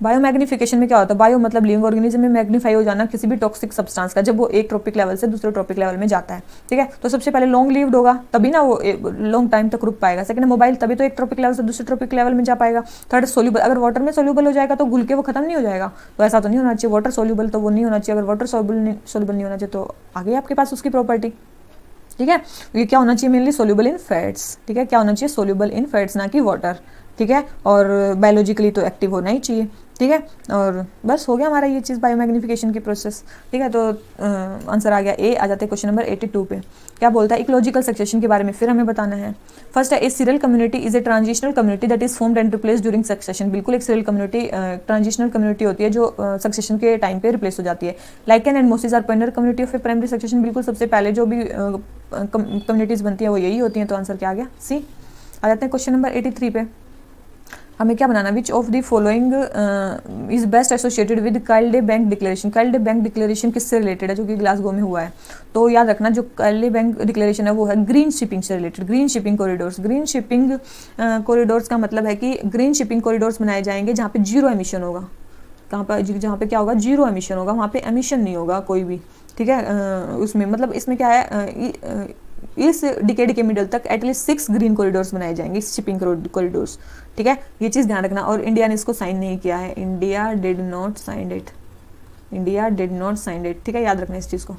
बायोमैग्निफिकेशन में क्या होता है, बायो मतलब लिविंग ऑर्गेनिज्म में मैग्नीफाई हो जाना किसी भी टॉक्सिक सब्सटेंस का, जब वो एक ट्रॉपिक लेवल से दूसरे ट्रॉपिक लेवल में जाता है। ठीक है, तो सबसे पहले लॉन्ग लिव्ड होगा तभी ना वो लॉन्ग टाइम तक रुक पाएगा। सेकंड मोबाइल, तभी तो एक ट्रॉपिक लेवल से दूसरे ट्रॉपिक लेवल में जा पाएगा। थर्ड सोल्यूबल, अगर वाटर में सोल्यूबल हो जाएगा तो घुल के वो खत्म नहीं हो जाएगा, तो ऐसा तो नहीं होना चाहिए। वाटर सोल्यूबल तो वो नहीं होना चाहिए, अगर वाटर सोल्यूबल नहीं होना चाहिए तो आगे आपके पास उसकी प्रॉपर्टी। ठीक है, ये क्या होना चाहिए, मेनली सोल्यूबल इन फैट्स। ठीक है, क्या होना चाहिए, सोल्यूबल इन फैट्स, ना कि वाटर। ठीक है, और बायोलॉजिकली तो एक्टिव होना ही चाहिए, ठीक है। और बस हो गया हमारा ये चीज़ बायोमैग्निफिकेशन की प्रोसेस, ठीक है। तो आंसर आ गया ए। आ जाते हैं क्वेश्चन नंबर 82 पे। क्या बोलता है, इकोलॉजिकल सक्सेशन के बारे में फिर हमें बताना है। फर्स्ट है, a serial community is a transitional community that is formed and replace during succession. बिल्कुल एक सीरियल कम्युनिटी ट्रांजिशनल कम्युनिटी होती है जो सक्सेशन के टाइम पे रिप्लेस हो जाती है। Lichen and mosses are pioneer community of a primary succession. बिल्कुल सबसे पहले जो भी कम्युनिटीज़ बनती हैं वो यही होती हैं। तो आंसर क्या आ गया, सी। आ जाते हैं क्वेश्चन नंबर 83 पे। हमें क्या बनाना, which of the following is best associated with Kilde bank declaration. Kilde bank declaration किससे रिलेटेड है, जो कि ग्लासगो में हुआ है। तो याद रखना, जो काइल्डे बैंक डिक्लेरेशन है वो है ग्रीन शिपिंग से related, green shipping corridors. Green shipping corridors का मतलब है कि ग्रीन शिपिंग कॉरिडोर्स बनाए जाएंगे जहाँ पे जीरो एमिशन होगा। कहाँ पर, जहाँ पे क्या होगा, जीरो एमिशन होगा, वहाँ पे एमिशन नहीं होगा कोई भी, ठीक है। उसमें मतलब इसमें क्या है, इस डिकेड के मिडल तक एटलीस्ट 6 ग्रीन कॉरिडोर्स बनाए जाएंगे, शिपिंग कॉरिडोर्स, ठीक है। ये चीज़ ध्यान रखना। और इंडिया ने इसको साइन नहीं किया है, India did not sign it, India did not sign it, ठीक है। याद रखना इस चीज़ को,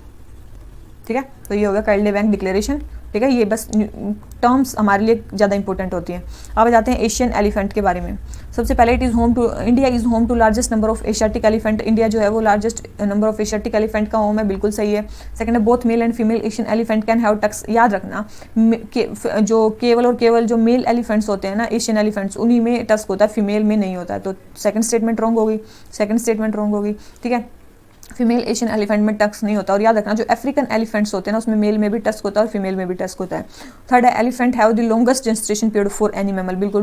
ठीक है। तो ये होगा काइल्डे बैंक डिक्लेरेशन, ठीक है। ये बस टर्म्स हमारे लिए ज़्यादा इंपॉर्टेंट होती हैं। अब जाते हैं एशियन एलिफेंट के बारे में। सबसे पहले India is home to largest number of Asiatic elephant. India जो है वो largest number of Asiatic elephant का होम है, बिल्कुल सही है। सेकंड है, both male and female Asian elephant can have tusks. याद रखना, जो केवल जो मेल एलिफेंट्स होते हैं ना, एशियन एलिफेंट्स, उन्हीं में टस्क होता है, फीमेल में नहीं होता है। तो सेकंड स्टेटमेंट रॉन्ग होगी, ठीक है। फीमेल एशियन एलिफेंट में टस्क नहीं होता। और याद रखना, जो अफ्रीकन एलिफेंट्स होते हैं ना, उसमें मेल में भी टस्क होता है और फीमेल में भी टस्क होता है। थर्ड है, elephant have the longest gestation period for any mammal. बिल्कुल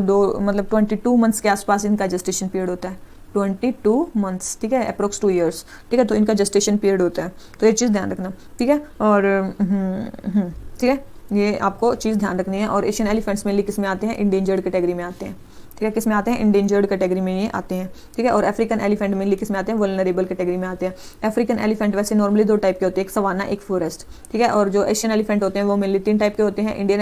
22 मंथ्स के आसपास इनका जेस्टेशन पीरियड होता है, 22 मंथ्स, ठीक है, अप्रोक्स 2 ईयर्स, ठीक है। तो इनका जेस्टेशन पीरियड होता है, तो ये चीज़ ध्यान रखना, ठीक है। और ठीक है, ये आपको चीज़ ध्यान रखनी है। और एशियन एलिफेंट्स मेनली किस में आते हैं, इंडेंजर्ड कैटेगरी में आते हैं, ठीक है। किस में आते हैं, इंडेंजर्ड कैटेगरी में ये आते हैं, ठीक है। और अफ्रीकन एलिफेंट मेनली किस में आते हैं, वल्नरेबल कैटेगरी में आते हैं। अफ्रीकन एलिफेंट वैसे नॉर्मली 2 टाइप के होते हैं, एक सवाना, एक फॉरेस्ट, ठीक है। और जो एशियन एलिफेंट होते हैं वो मेनली 3 टाइप के होते हैं, इंडियन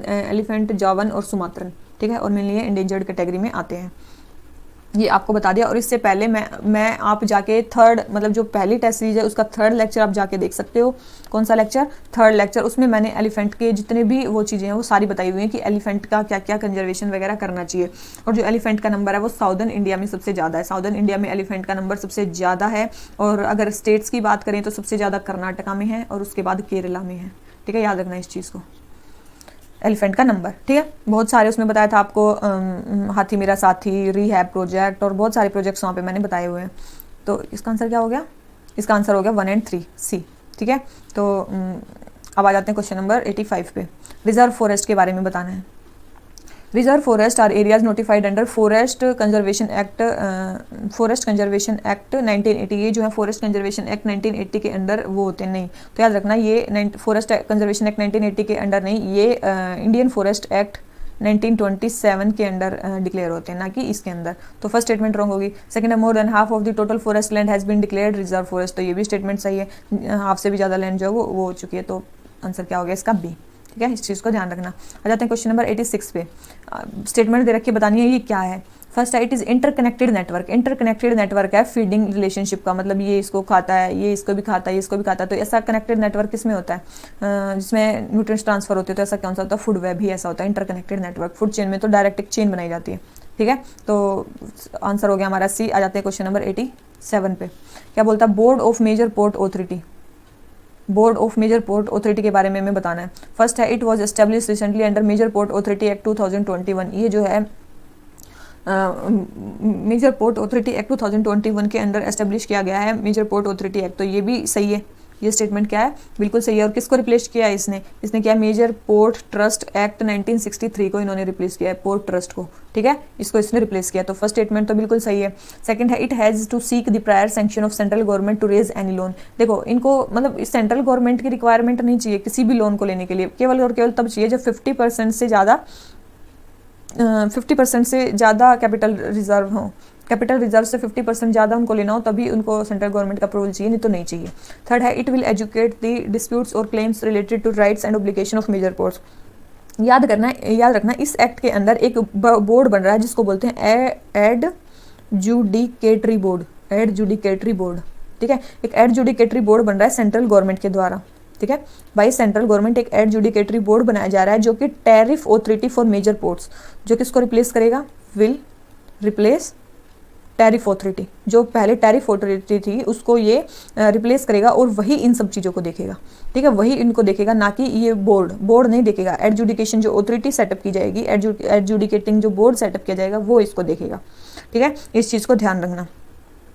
एलिफेंट, जावन और सुमात्रन, ठीक है। और मेनली ये इंडेंजर्ड कैटेगरी में आते हैं, ये आपको बता दिया। और इससे पहले मैं आप जाके थर्ड, मतलब जो पहली टेस्ट सीरीज है उसका थर्ड लेक्चर आप जाके देख सकते हो। कौन सा लेक्चर, थर्ड लेक्चर। उसमें मैंने एलिफेंट के जितने भी वो चीज़ें हैं वो सारी बताई हुई हैं कि एलिफेंट का क्या क्या कंजर्वेशन वगैरह करना चाहिए। और जो एलिफेंट का नंबर है वो साउदर्न इंडिया में सबसे ज़्यादा है, साउदर्न इंडिया में एलिफेंट का नंबर सबसे ज़्यादा है। और अगर स्टेट्स की बात करें तो सबसे ज़्यादा कर्नाटका में है और उसके बाद केरला में है, ठीक है। याद रखना इस चीज़ को, एलिफेंट का नंबर, ठीक है। बहुत सारे उसमें बताया था आपको, हाथी मेरा साथी, रीहैब प्रोजेक्ट और बहुत सारे प्रोजेक्ट्स वहाँ पे मैंने बताए हुए हैं। तो इसका आंसर क्या हो गया, इसका आंसर हो गया 1 और 3 सी, ठीक है। तो अब आ जाते हैं क्वेश्चन नंबर 85 पे। रिजर्व फॉरेस्ट के बारे में बताना है। Reserve forest are areas notified under forest conservation act 1980। ये जो है फॉरेस्ट कंजर्वेशन एक्ट 1980 के अंडर वो होते हैं, नहीं। तो याद रखना, ये फॉरेस्ट कंजर्वेशन एक्ट 1980 के अंडर नहीं, ये इंडियन फॉरेस्ट एक्ट 1927 के अंडर डिक्लेयर होते हैं, ना कि इसके अंदर। तो फर्स्ट स्टेटमेंट रॉन्ग होगी। सेकंड है, more than half of the total forest land has been declared reserve forest. तो ये भी स्टेटमेंट सही है, हाफ से भी ज़्यादा लैंड जो है वो हो चुकी है। तो आंसर क्या हो गया इसका, बी, ठीक है। इस चीज़ को ध्यान रखना। आ जाते हैं क्वेश्चन नंबर 86 पे। स्टेटमेंट दे रखी बतानी है ये क्या है। फर्स्ट है, it is interconnected network. Interconnected network है फीडिंग रिलेशनशिप का, मतलब ये इसको खाता है, ये इसको भी खाता है, ये इसको भी खाता है। तो ऐसा कनेक्टेड नेटवर्क किस में होता है, जिसमें न्यूट्रिएंट्स ट्रांसफर होते हैं। तो ऐसा कौन सा होता है, फूड वेब ही ऐसा होता है इंटरकनेक्टेड नेटवर्क। फूड चेन में तो डायरेक्ट एक चेन बनाई जाती है, ठीक है। तो आंसर हो गया हमारा सी। आ जाते हैं क्वेश्चन नंबर 87 पे। क्या बोलता है, board of major port authority. Board of major port authority के बारे में हमें बताना है। फर्स्ट है, it was establish recently under major port authority act 2021। ये जो है मेजर पोर्ट ऑथोरिटी एक्ट 2021 के अंडर एस्टेब्लिश किया गया है मेजर पोर्ट ऑथोरिटी एक्ट। तो ये भी सही है, ये स्टेटमेंट क्या है, बिल्कुल सही है। और किसको रिप्लेस किया है इसने किया मेजर पोर्ट ट्रस्ट एक्ट 1963 को इन्होंने रिप्लेस किया है, पोर्ट ट्रस्ट को, ठीक है। इसको इसने रिप्लेस किया। तो फर्स्ट स्टेटमेंट तो बिल्कुल सही है। सेकंड है, it has to seek the prior sanction of central government to raise any loan. देखो, इनको मतलब सेंट्रल गवर्नमेंट की रिक्वायरमेंट नहीं चाहिए किसी भी लोन को लेने के लिए, केवल और केवल तब चाहिए जब 50% से ज़्यादा कैपिटल रिजर्व हो। कैपिटल रिजर्व से 50% ज़्यादा उनको लेना हो तभी उनको सेंट्रल गवर्नमेंट का अप्रूवल चाहिए, नहीं तो नहीं चाहिए। थर्ड है, it will educate the disputes और claims related to rights and obligation of major ports. याद रखना इस एक्ट के अंदर एक बोर्ड बन रहा है जिसको बोलते हैं एडजुडिकेटरी बोर्ड, एडजुडिकेटरी बोर्ड, ठीक है। एक एडजुडिकेटरी बोर्ड बन रहा है सेंट्रल गवर्नमेंट के द्वारा, ठीक है। बाई सेंट्रल गवर्नमेंट एक एडजुडिकेटरी बोर्ड बनाया जा रहा है जो कि tariff authority for major ports, जो किसको रिप्लेस करेगा, विल रिप्लेस टैरिफ अथॉरिटी। जो पहले टैरिफ अथॉरिटी थी उसको ये रिप्लेस करेगा और वही इन सब चीज़ों को देखेगा, ठीक है, वही इनको देखेगा, ना कि ये बोर्ड नहीं देखेगा। एडजुडिकेशन जो अथॉरिटी सेटअप की जाएगी, एडजुडिकेटिंग जो बोर्ड सेटअप किया जाएगा वो इसको देखेगा, ठीक है, इस चीज़ को ध्यान रखना,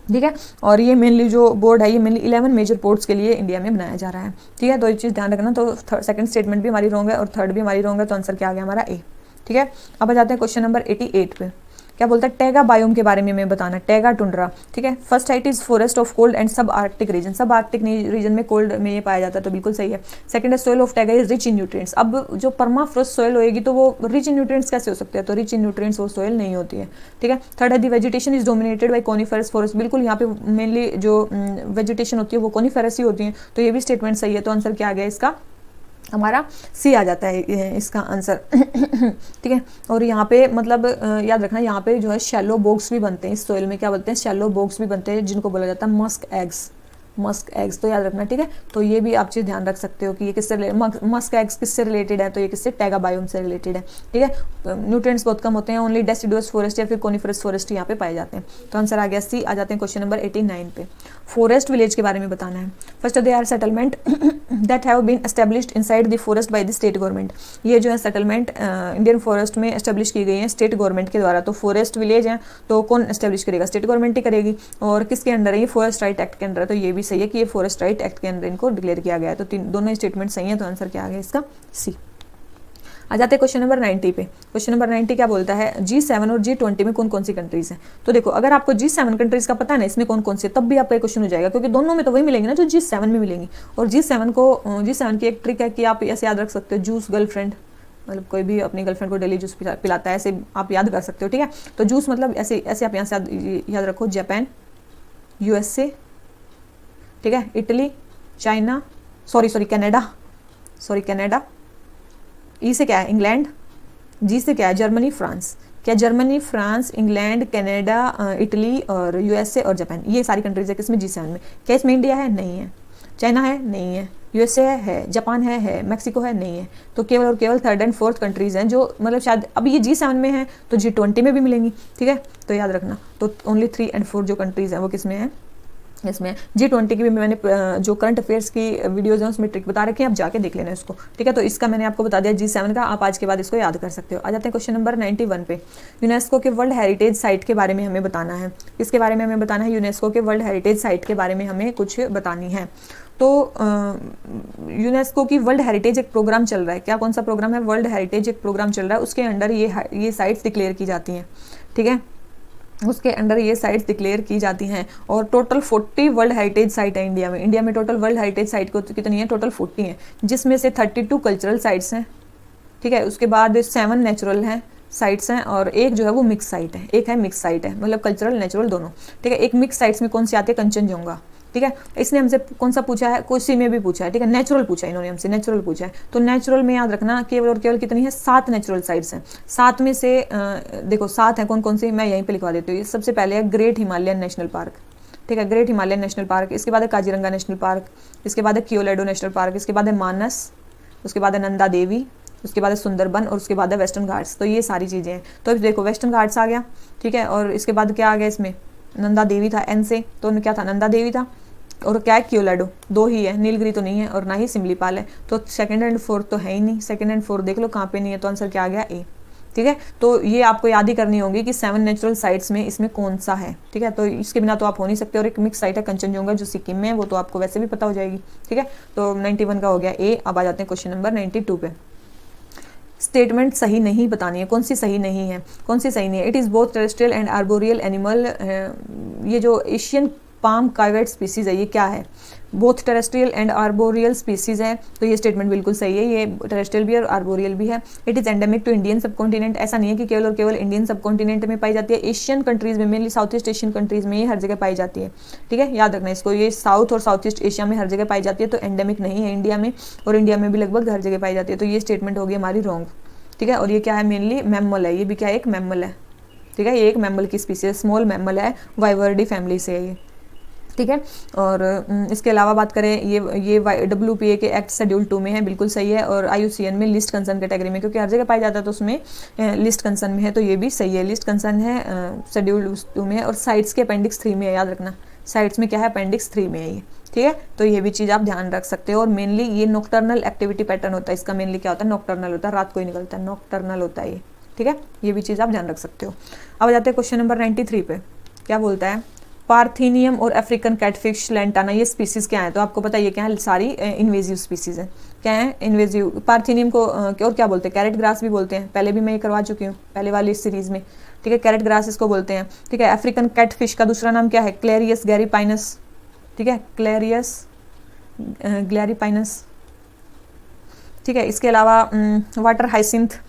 ठीक है। और ये मेनली जो बोर्ड है ये मेनली 11 मेजर पोर्ट्स के लिए इंडिया में बनाया जा रहा है, ठीक है। तो ये चीज़ ध्यान रखना। तो सेकंड स्टेटमेंट भी हमारी रॉन्ग है और थर्ड भी हमारी रॉन्ग है, तो आंसर क्या आ गया हमारा ए, ठीक है। अब आ जाते हैं क्वेश्चन नंबर 88 पे। क्या बोलता है, टैगा बायोम के बारे में हमें बताना है, टैगा टुंड्रा, ठीक है। First height is forest of cold and सब आर्कटिक रीजन, सब आर्कटिक रीजन में कोल्ड में ये पाया जाता है, तो बिल्कुल सही है। सेकंड है soil of taiga is rich in nutrients. अब जो परमाफ्रोस्ट सोइल होएगी तो वो रिच इन न्यूट्रिएंट्स कैसे हो सकते हैं, तो रिच इन न्यूट्रिएंट्स वो सोइल नहीं होती है, ठीक है। थर्ड है the vegetation is dominated by coniferous forest, बिल्कुल यहाँ पे मेनली जो वेजिटेशन होती है वो कॉनिफरस ही होती है, तो ये भी स्टेटमेंट सही है। तो आंसर क्या आ गया इसका, हमारा सी आ जाता है इसका आंसर, ठीक है। और यहाँ पे मतलब याद रखना, यहाँ पे जो है शैलो बोग्स भी बनते हैं इस सोइल में, क्या बोलते हैं, शैलो बोग्स भी बनते हैं, जिनको बोला जाता है मस्क एग्स, तो याद रखना, ठीक है। तो ये भी आप चीज़ ध्यान रख सकते हो कि ये किससे मस्क एग्स किससे रिलेटेड है, तो ये किससे, टैगा बायोम से रिलेटेड है, ठीक है। न्यूट्रिएंट्स बहुत कम होते हैं, ओनली डेसिडुअस फॉरेस्ट या फिर कॉनिफरस फॉरेस्ट यहाँ पे पाए जाते हैं, तो आंसर आ गया सी। आ जाते हैं क्वेश्चन नंबर 89 पे। फॉरेस्ट विलेज के बारे में बताना है। First they are settlement that have been established inside the forest by the state government. ये जो है सेटलमेंट इंडियन फॉरेस्ट में एस्टेब्लिश की गई है स्टेट गवर्नमेंट के द्वारा। तो फॉरेस्ट विलेज है तो कौन एस्टेब्लिश करेगा, स्टेट गवर्नमेंट ही करेगी। और किसके अंडर है, ये फॉरेस्ट राइट एक्ट के अंडर है, तो ये भी सही है कि ये फॉरेस्ट राइट एक्ट के अंदर इनको डिक्लेयर किया गया है। तो दोनों स्टेटमेंट सही है, तो आंसर क्या आ गया इसका, सी। आ जाते हैं क्वेश्चन नंबर 90 पे। क्वेश्चन नंबर 90 क्या बोलता है, G7 और G20 में कौन कौन सी कंट्रीज हैं। तो देखो अगर आपको G7 कंट्रीज का पता है ना इसमें कौन कौन सी, तब भी आपका क्वेश्चन हो जाएगा, क्योंकि दोनों में तो वही मिलेंगे ना जो G7 में मिलेंगी। और G7 की एक ट्रिक है कि आप ऐसे याद रख सकते हो, जूस गर्लफ्रेंड, मतलब कोई भी अपनी गर्लफ्रेंड को डेली जूस पिलाता है, ऐसे आप याद कर सकते हो, ठीक है। तो जूस मतलब ऐसे आप यहाँ से याद रखो, जापान, USA, ठीक है, इटली, चाइना, कनाडा, ई से क्या है, इंग्लैंड, जी से क्या है, जर्मनी, फ्रांस। क्या Germany, France, England, Canada, Italy और USA और जापान, ये सारी कंट्रीज है किसमें, G7 में। क्या इसमें इंडिया है, नहीं है। चाइना है, नहीं है। USA है, जापान है, मैक्सिको है, नहीं है। तो केवल और केवल थर्ड एंड फोर्थ कंट्रीज हैं जो मतलब शायद अब ये G7 में है तो G20 में भी मिलेंगी, ठीक है। तो याद रखना, तो ओनली 3 और 4 जो कंट्रीज हैं वो किसमें है, इसमें। G20 की भी मैंने जो करंट अफेयर्स की वीडियोज़ हैं उसमें ट्रिक बता रखी है, आप जाके देख लेना इसको, ठीक है। तो इसका मैंने आपको बता दिया G7 का, आप आज के बाद इसको याद कर सकते हो। आ जाते हैं क्वेश्चन नंबर 91 पे। यूनेस्को के वर्ल्ड हेरिटेज साइट के बारे में हमें बताना है। इसके बारे में हमें बताना है, यूनेस्को के वर्ल्ड हेरिटेज साइट के बारे में हमें कुछ बतानी है। तो यूनेस्को की वर्ल्ड हेरिटेज एक प्रोग्राम चल रहा है, क्या कौन सा प्रोग्राम है, वर्ल्ड हेरिटेज एक प्रोग्राम चल रहा है, उसके अंडर ये साइट्स डिक्लेयर की जाती हैं, ठीक है। उसके अंडर ये साइट्स डिक्लेयर की जाती हैं और टोटल 40 वर्ल्ड हेरिटेज साइट है इंडिया में टोटल वर्ल्ड हेरिटेज साइट को कितनी है, टोटल 40 हैं, जिसमें से 32 कल्चरल साइट्स हैं, ठीक है। उसके बाद 7 नेचुरल हैं साइट्स हैं और एक जो है वो मिक्स साइट है, एक है मिक्स साइट है, मतलब कल्चरल नेचुरल दोनों, ठीक है। एक मिक्स साइट्स में कौन सी आती है, कंचनजंगा, ठीक है। इसने हमसे कौन सा पूछा है, कोसी में भी पूछा है, ठीक है, नेचुरल पूछा है, इन्होंने हमसे नेचुरल पूछा है। तो नेचुरल में याद रखना केवल और केवल कितनी है, 7 नेचुरल साइट्स हैं। 7 में से देखो 7 हैं, कौन कौन सी, मैं यहीं पे लिखवा देती हूँ। सबसे पहले है ग्रेट हिमालयन नेशनल पार्क, ठीक है, ग्रेट हिमालयन नेशनल पार्क। इसके बाद है काजीरंगा नेशनल पार्क, इसके बाद है कियोलेडो नेशनल पार्क, इसके बाद है मानस, उसके बाद है नंदा देवी, उसके बाद है सुंदरबन और उसके बाद है वेस्टर्न घाट्स। तो ये सारी चीज़ें हैं। तो देखो वेस्टर्न घाट्स आ गया, ठीक है, और इसके बाद क्या आ गया, इसमें नंदा देवी था, एन से, तो क्या था, नंदा देवी था, और क्या है, कियोलाडो, 2 ही है, नीलगिरी तो नहीं है और ना ही सिमलीपाल है। तो सेकंड एंड फोर्थ तो है ही नहीं, सेकंड एंड फोर्थ देख लो कहाँ पे नहीं है, तो आंसर क्या आ गया, ए, ठीक है। तो ये आपको याद ही करनी होगी कि 7 नेचुरल साइट्स में इसमें कौन सा है, ठीक है। तो इसके बिना तो आप हो नहीं सकते। और एक मिक्स साइट है कंचनजंगा जो सिक्किम में है, वो तो आपको वैसे भी पता हो जाएगी, ठीक है। तो 91 का हो गया ए। अब आ जाते हैं क्वेश्चन नंबर 92 पे। स्टेटमेंट सही नहीं बतानी है, कौन सी सही नहीं है, कौन सी सही नहीं है। It is both terrestrial and arboreal animal. ये जो एशियन पाम काइवेट स्पीसीज है, ये क्या है, both terrestrial and arboreal species है। तो ये स्टेटमेंट बिल्कुल सही है, ये टेरेस्ट्रियल भी और आर्बोरियल भी है। It is endemic to Indian subcontinent. ऐसा नहीं है कि केवल और केवल इंडियन सब कॉन्टिनेंट में पाई जाती है, एशियन कंट्रीज में, mainly south east Asian countries में ये हर जगह पाई जाती है, ठीक है। याद रखना इसको, ये साउथ और साउथ ईस्ट एशिया में हर जगह पाई जाती है, तो एंडेमिक नहीं है इंडिया में, और इंडिया में भी लगभग हर जगह पाई जाती है। तो ये स्टेटमेंट होगी हमारी रॉन्ग, ठीक है। और ये क्या है, मेनली मैमल है, ये भी क्या है, एक मैमल है, ठीक है। ये एक मैमल की स्पीसीज, स्मॉल मैमल है, वाइवर्डी फैमिली से है ये, ठीक है। और इसके अलावा बात करें ये WPA के एक्ट शेड्यूल 2 में है, बिल्कुल सही है। और IUCN में लिस्ट कंसर्न कैटेगरी में, क्योंकि हर जगह पाया जाता है तो उसमें लिस्ट कंसर्न में है, तो ये भी सही है। लिस्ट कंसर्न है शेड्यूल 2 में है। और साइट्स के अपेंडिक्स 3 में है, याद रखना साइट्स में क्या है, अपेंडिक्स 3 में है ये, ठीक है। तो ये भी चीज़ आप ध्यान रख सकते हो। और मेनली ये नॉकटर्नल एक्टिविटी पैटर्न होता है, इसका मेनली क्या होता है, नॉकटर्नल होता है, रात को ही निकलता है, नॉकटर्नल होता है ये, ठीक है। ये भी चीज़ आप ध्यान रख सकते हो। अब आ जाते हैं क्वेश्चन नंबर 93 पे। क्या बोलता है, पार्थीनियम और अफ्रीकन कैटफिश लैंटाना ये स्पीसीज क्या है, तो आपको पता है ये क्या है, सारी इन्वेजिव स्पीसीज है। क्या है, इन्वेजिव। पार्थीनियम को और क्या बोलते हैं, कैरेट ग्रास भी बोलते हैं, पहले भी मैं ये करवा चुकी हूँ पहले वाली सीरीज में, ठीक है। कैरेट ग्रास इसको बोलते हैं, ठीक है। अफ्रीकन कैटफिश का दूसरा नाम क्या है, क्लेरियस गैरीपाइनस, ठीक है, क्लेरियस ग्लैरीपाइनस, ठीक है। इसके अलावा वाटर हाइसिंथ,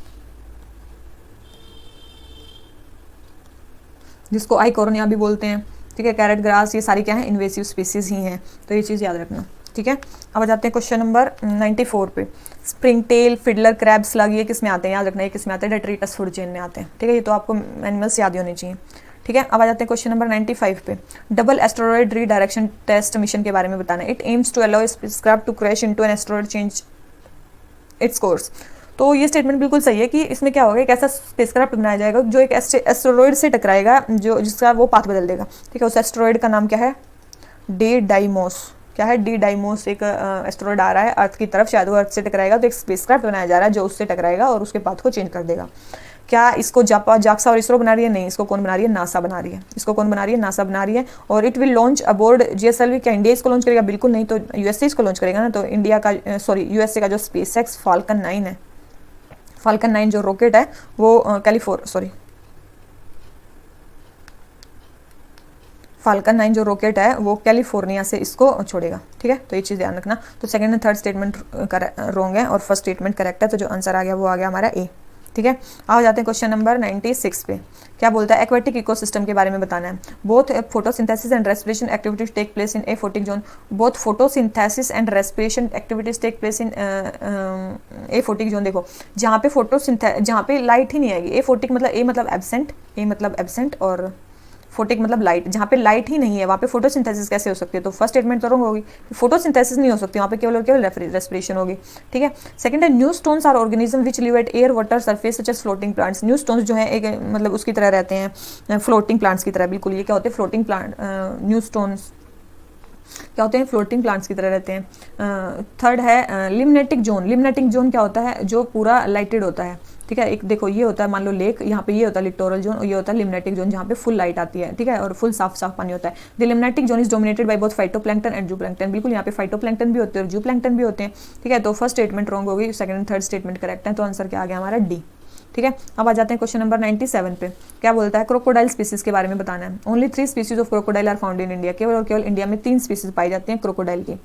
जिसको आइकोर्निया भी बोलते हैं, ठीक है। कैरेट ग्रास, ये सारी क्या है, इन्वेसिव स्पीसीज ही हैं, तो ये चीज़ याद रखना, ठीक है। अब आ जाते हैं क्वेश्चन नंबर 94 पे। Springtail, fiddler, crab, slug ये किस में आते हैं, याद रखना ये किस में आते हैं, डेट्रिटस फूड चेन में आते हैं, ठीक है। ये तो आपको एनिमल्स याद ही होने चाहिए, ठीक है। अब आ जाते हैं क्वेश्चन नंबर 95 पे। Double asteroid redirection test mission के बारे में बताना है। It aims to allow spacecraft to crash into an asteroid change its course. तो ये स्टेटमेंट बिल्कुल सही है कि इसमें क्या होगा, एक ऐसा स्पेसक्राफ्ट बनाया जाएगा जो एक एस्टेरॉयड से टकराएगा, जो जिसका वो पाथ बदल देगा, ठीक है। उस एस्टेरॉयड का नाम क्या है, डी-डाइमोस। क्या है, डी-डाइमोस एक एस्टेरॉयड आ रहा है अर्थ की तरफ, शायद वो अर्थ से टकराएगा, तो एक स्पेसक्राफ्ट बनाया जा रहा है जो उससे टकराएगा और उसके पाथ को चेंज कर देगा। क्या इसको जाक्सा और इसरो बना रही है, नहीं, इसको कौन बना रही है, नासा बना रही है। इसको कौन बना रही है, नासा बना रही है। और it will launch aboard GSLV, क्या इंडिया इसको लॉन्च करेगा, बिल्कुल नहीं, तो USA इसको लॉन्च करेगा ना। तो इंडिया का USA का जो SpaceX फाल्कन 9 है, फाल्कन 9 जो रॉकेट है वो फाल्कन 9 जो रॉकेट है वो कैलिफोर्निया से इसको छोड़ेगा, ठीक है। तो ये चीज़ ध्यान रखना। तो second and third statement wrong है और फर्स्ट स्टेटमेंट करेक्ट है, तो जो आंसर आ गया वो आ गया हमारा ए, ठीक है। आ जाते हैं क्वेश्चन नंबर 96 पे। क्या बोलता है, एक्वेटिक इकोसिस्टम के बारे में बताना है। Both photosynthesis and respiration activities take place in aphotic zone. Both photosynthesis and respiration activities take place in aphotic zone. देखो जहाँ पे जहाँ पे लाइट ही नहीं आएगी, एफोटिक मतलब ए मतलब एब्सेंट, ए मतलब एब्सेंट और फोटिक मतलब लाइट, जहाँ पे लाइट ही नहीं है वहाँ पे फोटोसिंथेसिस कैसे हो सकती है, तो फर्स्ट स्टेटमेंट तो रॉन्ग होगी, फोटोसिंथेसिस नहीं हो सकती वहाँ पे, केवल और केवल रेस्पिरेशन होगी, ठीक है। सेकंड है, neustons are organism which live at air water surface such as floating plants. Neustons जो है एक मतलब उसकी तरह रहते हैं, फ्लोटिंग प्लांट्स की तरह, बिल्कुल ये क्या होते हैं, फ्लोटिंग प्लांट, न्यू स्टोन्स क्या होते हैं, फ्लोटिंग प्लांट्स की तरह रहते हैं। थर्ड है लिम्नेटिक जोन। लिम्नेटिक जोन क्या होता है, जो पूरा लाइटेड होता है, ठीक है। एक देखो ये होता है मान लो लेक, यहाँ पे ये होता है लिटोरल जोन और ये होता है लिम्नेटिक जोन जहाँ पे फुल लाइट आती है, ठीक है, और फुल साफ साफ पानी होता है। The limnetic zone is dominated by both phytoplankton and जूप्लैंक्टन। बिल्कुल यहाँ पे फाइटोप्लैंक्टन भी होते हैं और जूप्लैंक्टन भी होते हैं, ठीक है। तो फर्स्ट स्टेटमेंट रॉन्ग होगी, second and third statement correct है, तो आंसर क्या आ गया हमारा डी, ठीक है। अब आ जाते हैं क्वेश्चन नंबर 97 पे। क्या बोलता है, क्रोकोडाइल स्पीसीज के बारे में बताना है। Only 3 species of crocodile are found in India. केवल और केवल इंडिया में 3 स्पीसीज पाई जाती हैं क्रोकोडाइल की।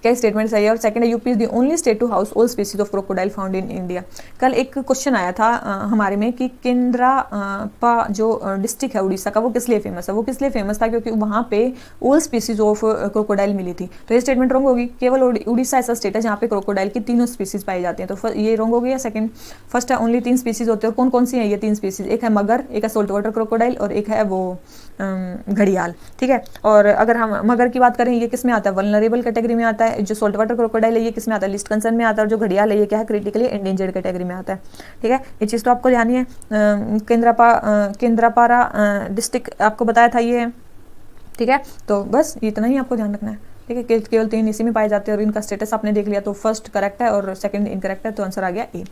क्या स्टेटमेंट सही है। और सेकंड है, UP is the only state to house all species of crocodile found in India. कल एक क्वेश्चन आया था हमारे में कि केंद्रापा जो डिस्ट्रिक्ट है उड़ीसा का, वो किस लिए फेमस है। वो किस लिए फेमस था, क्योंकि वहाँ पे ऑल स्पीसीज ऑफ क्रोकोडाइल मिली थी। तो ये स्टेटमेंट रॉन्ग होगी। केवल उड़ीसा ऐसा स्टेट है जहाँ पे क्रोकोडाइल की 3 स्पीसीज पाई जाती हैं, तो ये रॉन्ग हो गया। सेकंड, फर्स्ट है ओनली 3 स्पीसीज होते हैं, कौन कौन सी हैं ये 3 स्पीसीज, एक है मगर, एक है सोल्ट वाटर क्रोकोडाइल और एक है वो घड़ियाल, ठीक है। और अगर हम मगर की बात करें, ये किस में आता है, वल्नरेबल कैटेगरी में आता है। जो सोल्ट वाटर क्रोकोडाइल है ये किस में आता है, लिस्ट कंसर्न में आता है। और जो घड़ियाल है ये क्या है, क्रिटिकली एंडेंजर्ड कैटेगरी में आता है, ठीक है। ये चीज़ तो आपको ध्यान ही है। केंद्रापारा डिस्ट्रिक्ट आपको बताया था ये, ठीक है। तो बस इतना ही आपको ध्यान रखना है, ठीक है। केवल 3 इसी में पाए जाते हैं और इनका स्टेटस आपने देख लिया, तो फर्स्ट करेक्ट है और सेकंड इनकरेक्ट है, तो आंसर आ गया ए।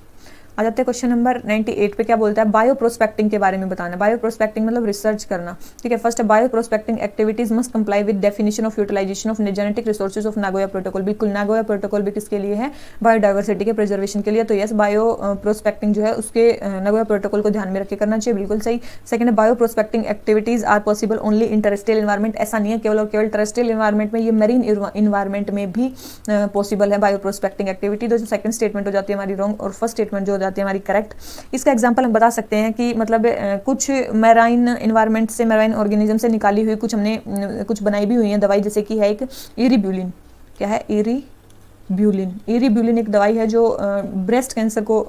आ जाते हैं क्वेश्चन नंबर 98 पे। क्या बोलता है, बायो प्रोस्पेक्टिंग के बारे में बताना। बायो प्रोस्पेक्टिंग मतलब रिसर्च करना, ठीक है। फर्स्ट है, bioprospecting activities must comply with definition of utilisation of genetic resources of Nagoya protocol. बिल्कुल, नागोया प्रोटोकॉल भी किसके लिए है, बायोडाइवर्सिटी के प्रिजर्वेशन के लिए। तो यस, बायो प्रोस्पेक्टिंग जो है उसके नागोया प्रोटोकॉल को ध्यान में रख के करना चाहिए, बिल्कुल सही। सेकंड है, bioprospecting activities are possible only in terrestrial environment. ऐसा नहीं है केवल और केवल टेरेस्ट्रियल एनवायरमेंट में, ये मरीन एनवायरमेंट में भी पॉसिबल है बायो प्रोस्पेक्टिंग एक्टिविटी। तो जो सेकंड स्टेटमेंट हो जाती है हमारी रॉन्ग और फर्स्ट स्टेटमेंट जो हो जाती है हमारी करेक्ट। इसका एग्जांपल हम बता सकते हैं कि मतलब कुछ मैराइन एनवायरनमेंट से, मैराइन ऑर्गेनिज्म से निकाली हुई कुछ हमने कुछ बनाई भी हुई है दवाई, जैसे कि है एक इरीब्यूलिन। क्या है, इरीब्यूलिन। इरीब्यूलिन एक दवाई है जो ब्रेस्ट कैंसर को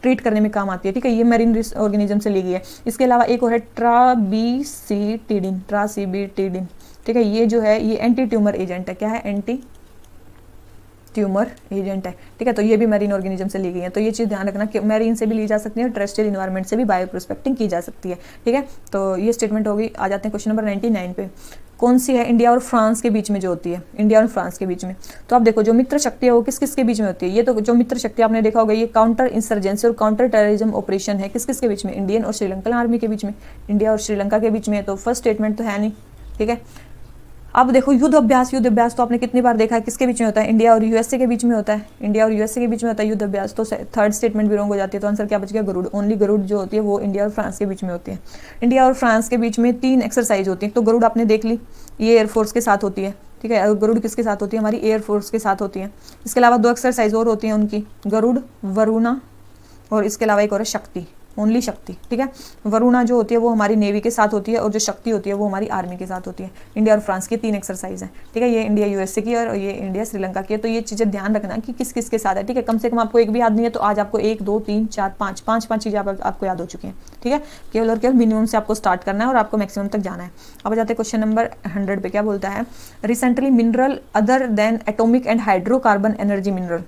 ट्रीट करने में काम आती है, ठीक है। ये मैरीन ऑर्गेनिज्म से ली गई है। इसके अलावा एक और है ट्राबीसीटिडिन, ट्रासीबिटिडिन, ठीक है। ये जो है ये एंटी ट्यूमर एजेंट है। क्या है? एंटी ट्यूमर एजेंट है, ठीक है। तो ये भी मैरीन ऑर्गेनिज्म से ली गई है। तो ये चीज़ ध्यान रखना कि मैरीन से भी ली जा सकती है और टेरेस्ट्रियल इन्वायरमेंट से भी बायो प्रोस्पेक्टिंग की जा सकती है, ठीक है। तो ये स्टेटमेंट होगी। आ जाते हैं क्वेश्चन नंबर 99 पे। कौन सी है इंडिया और फ्रांस के बीच में जो होती है? इंडिया और फ्रांस के बीच में तो आप देखो जो मित्र शक्ति है वो किस किस के बीच में होती है? ये तो जो मित्र शक्ति आपने देखा होगा ये काउंटर इंसर्जेंसी और काउंटर टेररिज्म ऑपरेशन है। किस किस के बीच में? इंडियन और श्रीलंकन आर्मी के बीच में, इंडिया और श्रीलंका के बीच में। तो फर्स्ट स्टेटमेंट तो है नहीं, ठीक है। अब देखो युद्ध अभ्यास तो आपने कितनी बार देखा है, किसके बीच में होता है? इंडिया और यूएसए के बीच में होता है, इंडिया और यूएसए के बीच में होता है युद्ध अभ्यास। तो थर्ड स्टेटमेंट भी रॉन्ग हो जाती है। तो आंसर क्या बच गया? गरुड़। ओनली गरुड़ जो होती है वो इंडिया और फ्रांस के बीच में होती है। इंडिया और फ्रांस के बीच में 3 एक्सरसाइज होती है। तो गरुड़ आपने देख ली, ये एयरफोर्स के साथ होती है, ठीक है। और गरुड़ किसके साथ होती है? हमारी एयरफोर्स के साथ होती है। इसके अलावा 2 एक्सरसाइज और होती हैं उनकी, गरुड़ वरुणा, और इसके अलावा एक और है शक्ति, ओनली शक्ति, ठीक है। वरुणा जो होती है वो हमारी नेवी के साथ होती है और जो शक्ति होती है वो हमारी आर्मी के साथ होती है। इंडिया और फ्रांस की 3 एक्सरसाइज है, ठीक है। ये इंडिया यूएसए की और ये इंडिया श्रीलंका की है। तो ये चीज़ें ध्यान रखना कि किस किस के साथ है, ठीक है। कम से कम आपको एक भी याद नहीं है तो आज आपको 1 2 3 4 5 चीज़ें आपको याद हो चुकी हैं, ठीक है। केवल और केवल मिनिमम से आपको स्टार्ट करना है और आपको मैक्सिमम तक जाना है। अब आ जाते हैं क्वेश्चन नंबर 100 पे। क्या बोलता है? Recently mineral other than atomic and hydrocarbon energy mineral,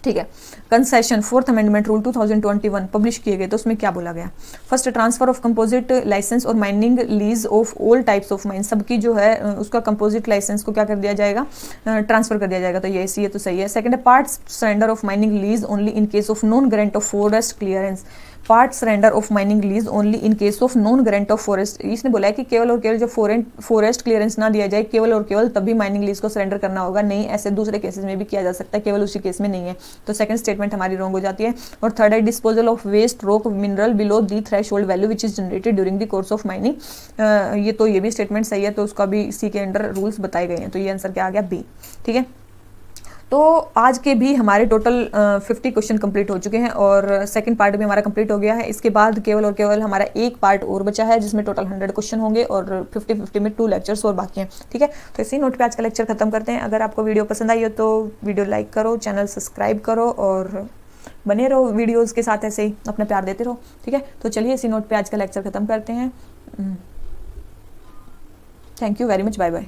ठीक है। Concession 4th amendment rule 2021 publish किए गए। तो उसमें क्या बोला गया? First, transfer of composite licence और mining lease of all types of mine, सबकी जो है उसका कंपोजिट लाइसेंस को क्या कर दिया जाएगा? ट्रांसफर कर दिया जाएगा। तो ये तो सही है। सेकंड है part surrender of mining lease only in case of non grant of forest clearance, part surrender of mining lease only in case of non grant of forest. इसने बोला है कि केवल और केवल जो फॉरेस्ट क्लियरेंस ना दिया जाए केवल और केवल तभी माइनिंग लीज को सरेंडर करना होगा, नहीं ऐसे दूसरे केसेस में भी किया जा सकता है, केवल उसी केस में नहीं है। तो सेकंड स्टेटमेंट हमारी रॉन्ग हो जाती है। और थर्ड है disposal of waste rock mineral below the threshold value which is generated during the course of mining. ये भी स्टेटमेंट सही है। तो उसका भी इसी के अंडर रूल्स बताए गए हैं। तो ये आंसर क्या आ गया? बी, ठीक है। तो आज के भी हमारे टोटल 50 क्वेश्चन कंप्लीट हो चुके हैं और सेकंड पार्ट भी हमारा कंप्लीट हो गया है। इसके बाद केवल और केवल हमारा एक पार्ट और बचा है जिसमें टोटल 100 क्वेश्चन होंगे और 50-50 में 2 लेक्चर्स और बाकी हैं, ठीक है। तो इसी नोट पे आज का लेक्चर खत्म करते हैं। अगर आपको वीडियो पसंद आई हो तो वीडियो लाइक करो, चैनल सब्सक्राइब करो और बने रहो वीडियोज़ के साथ, ऐसे ही अपना प्यार देते रहो, ठीक है। तो चलिए इसी नोट पर आज का लेक्चर खत्म करते हैं। Thank you very much, bye bye.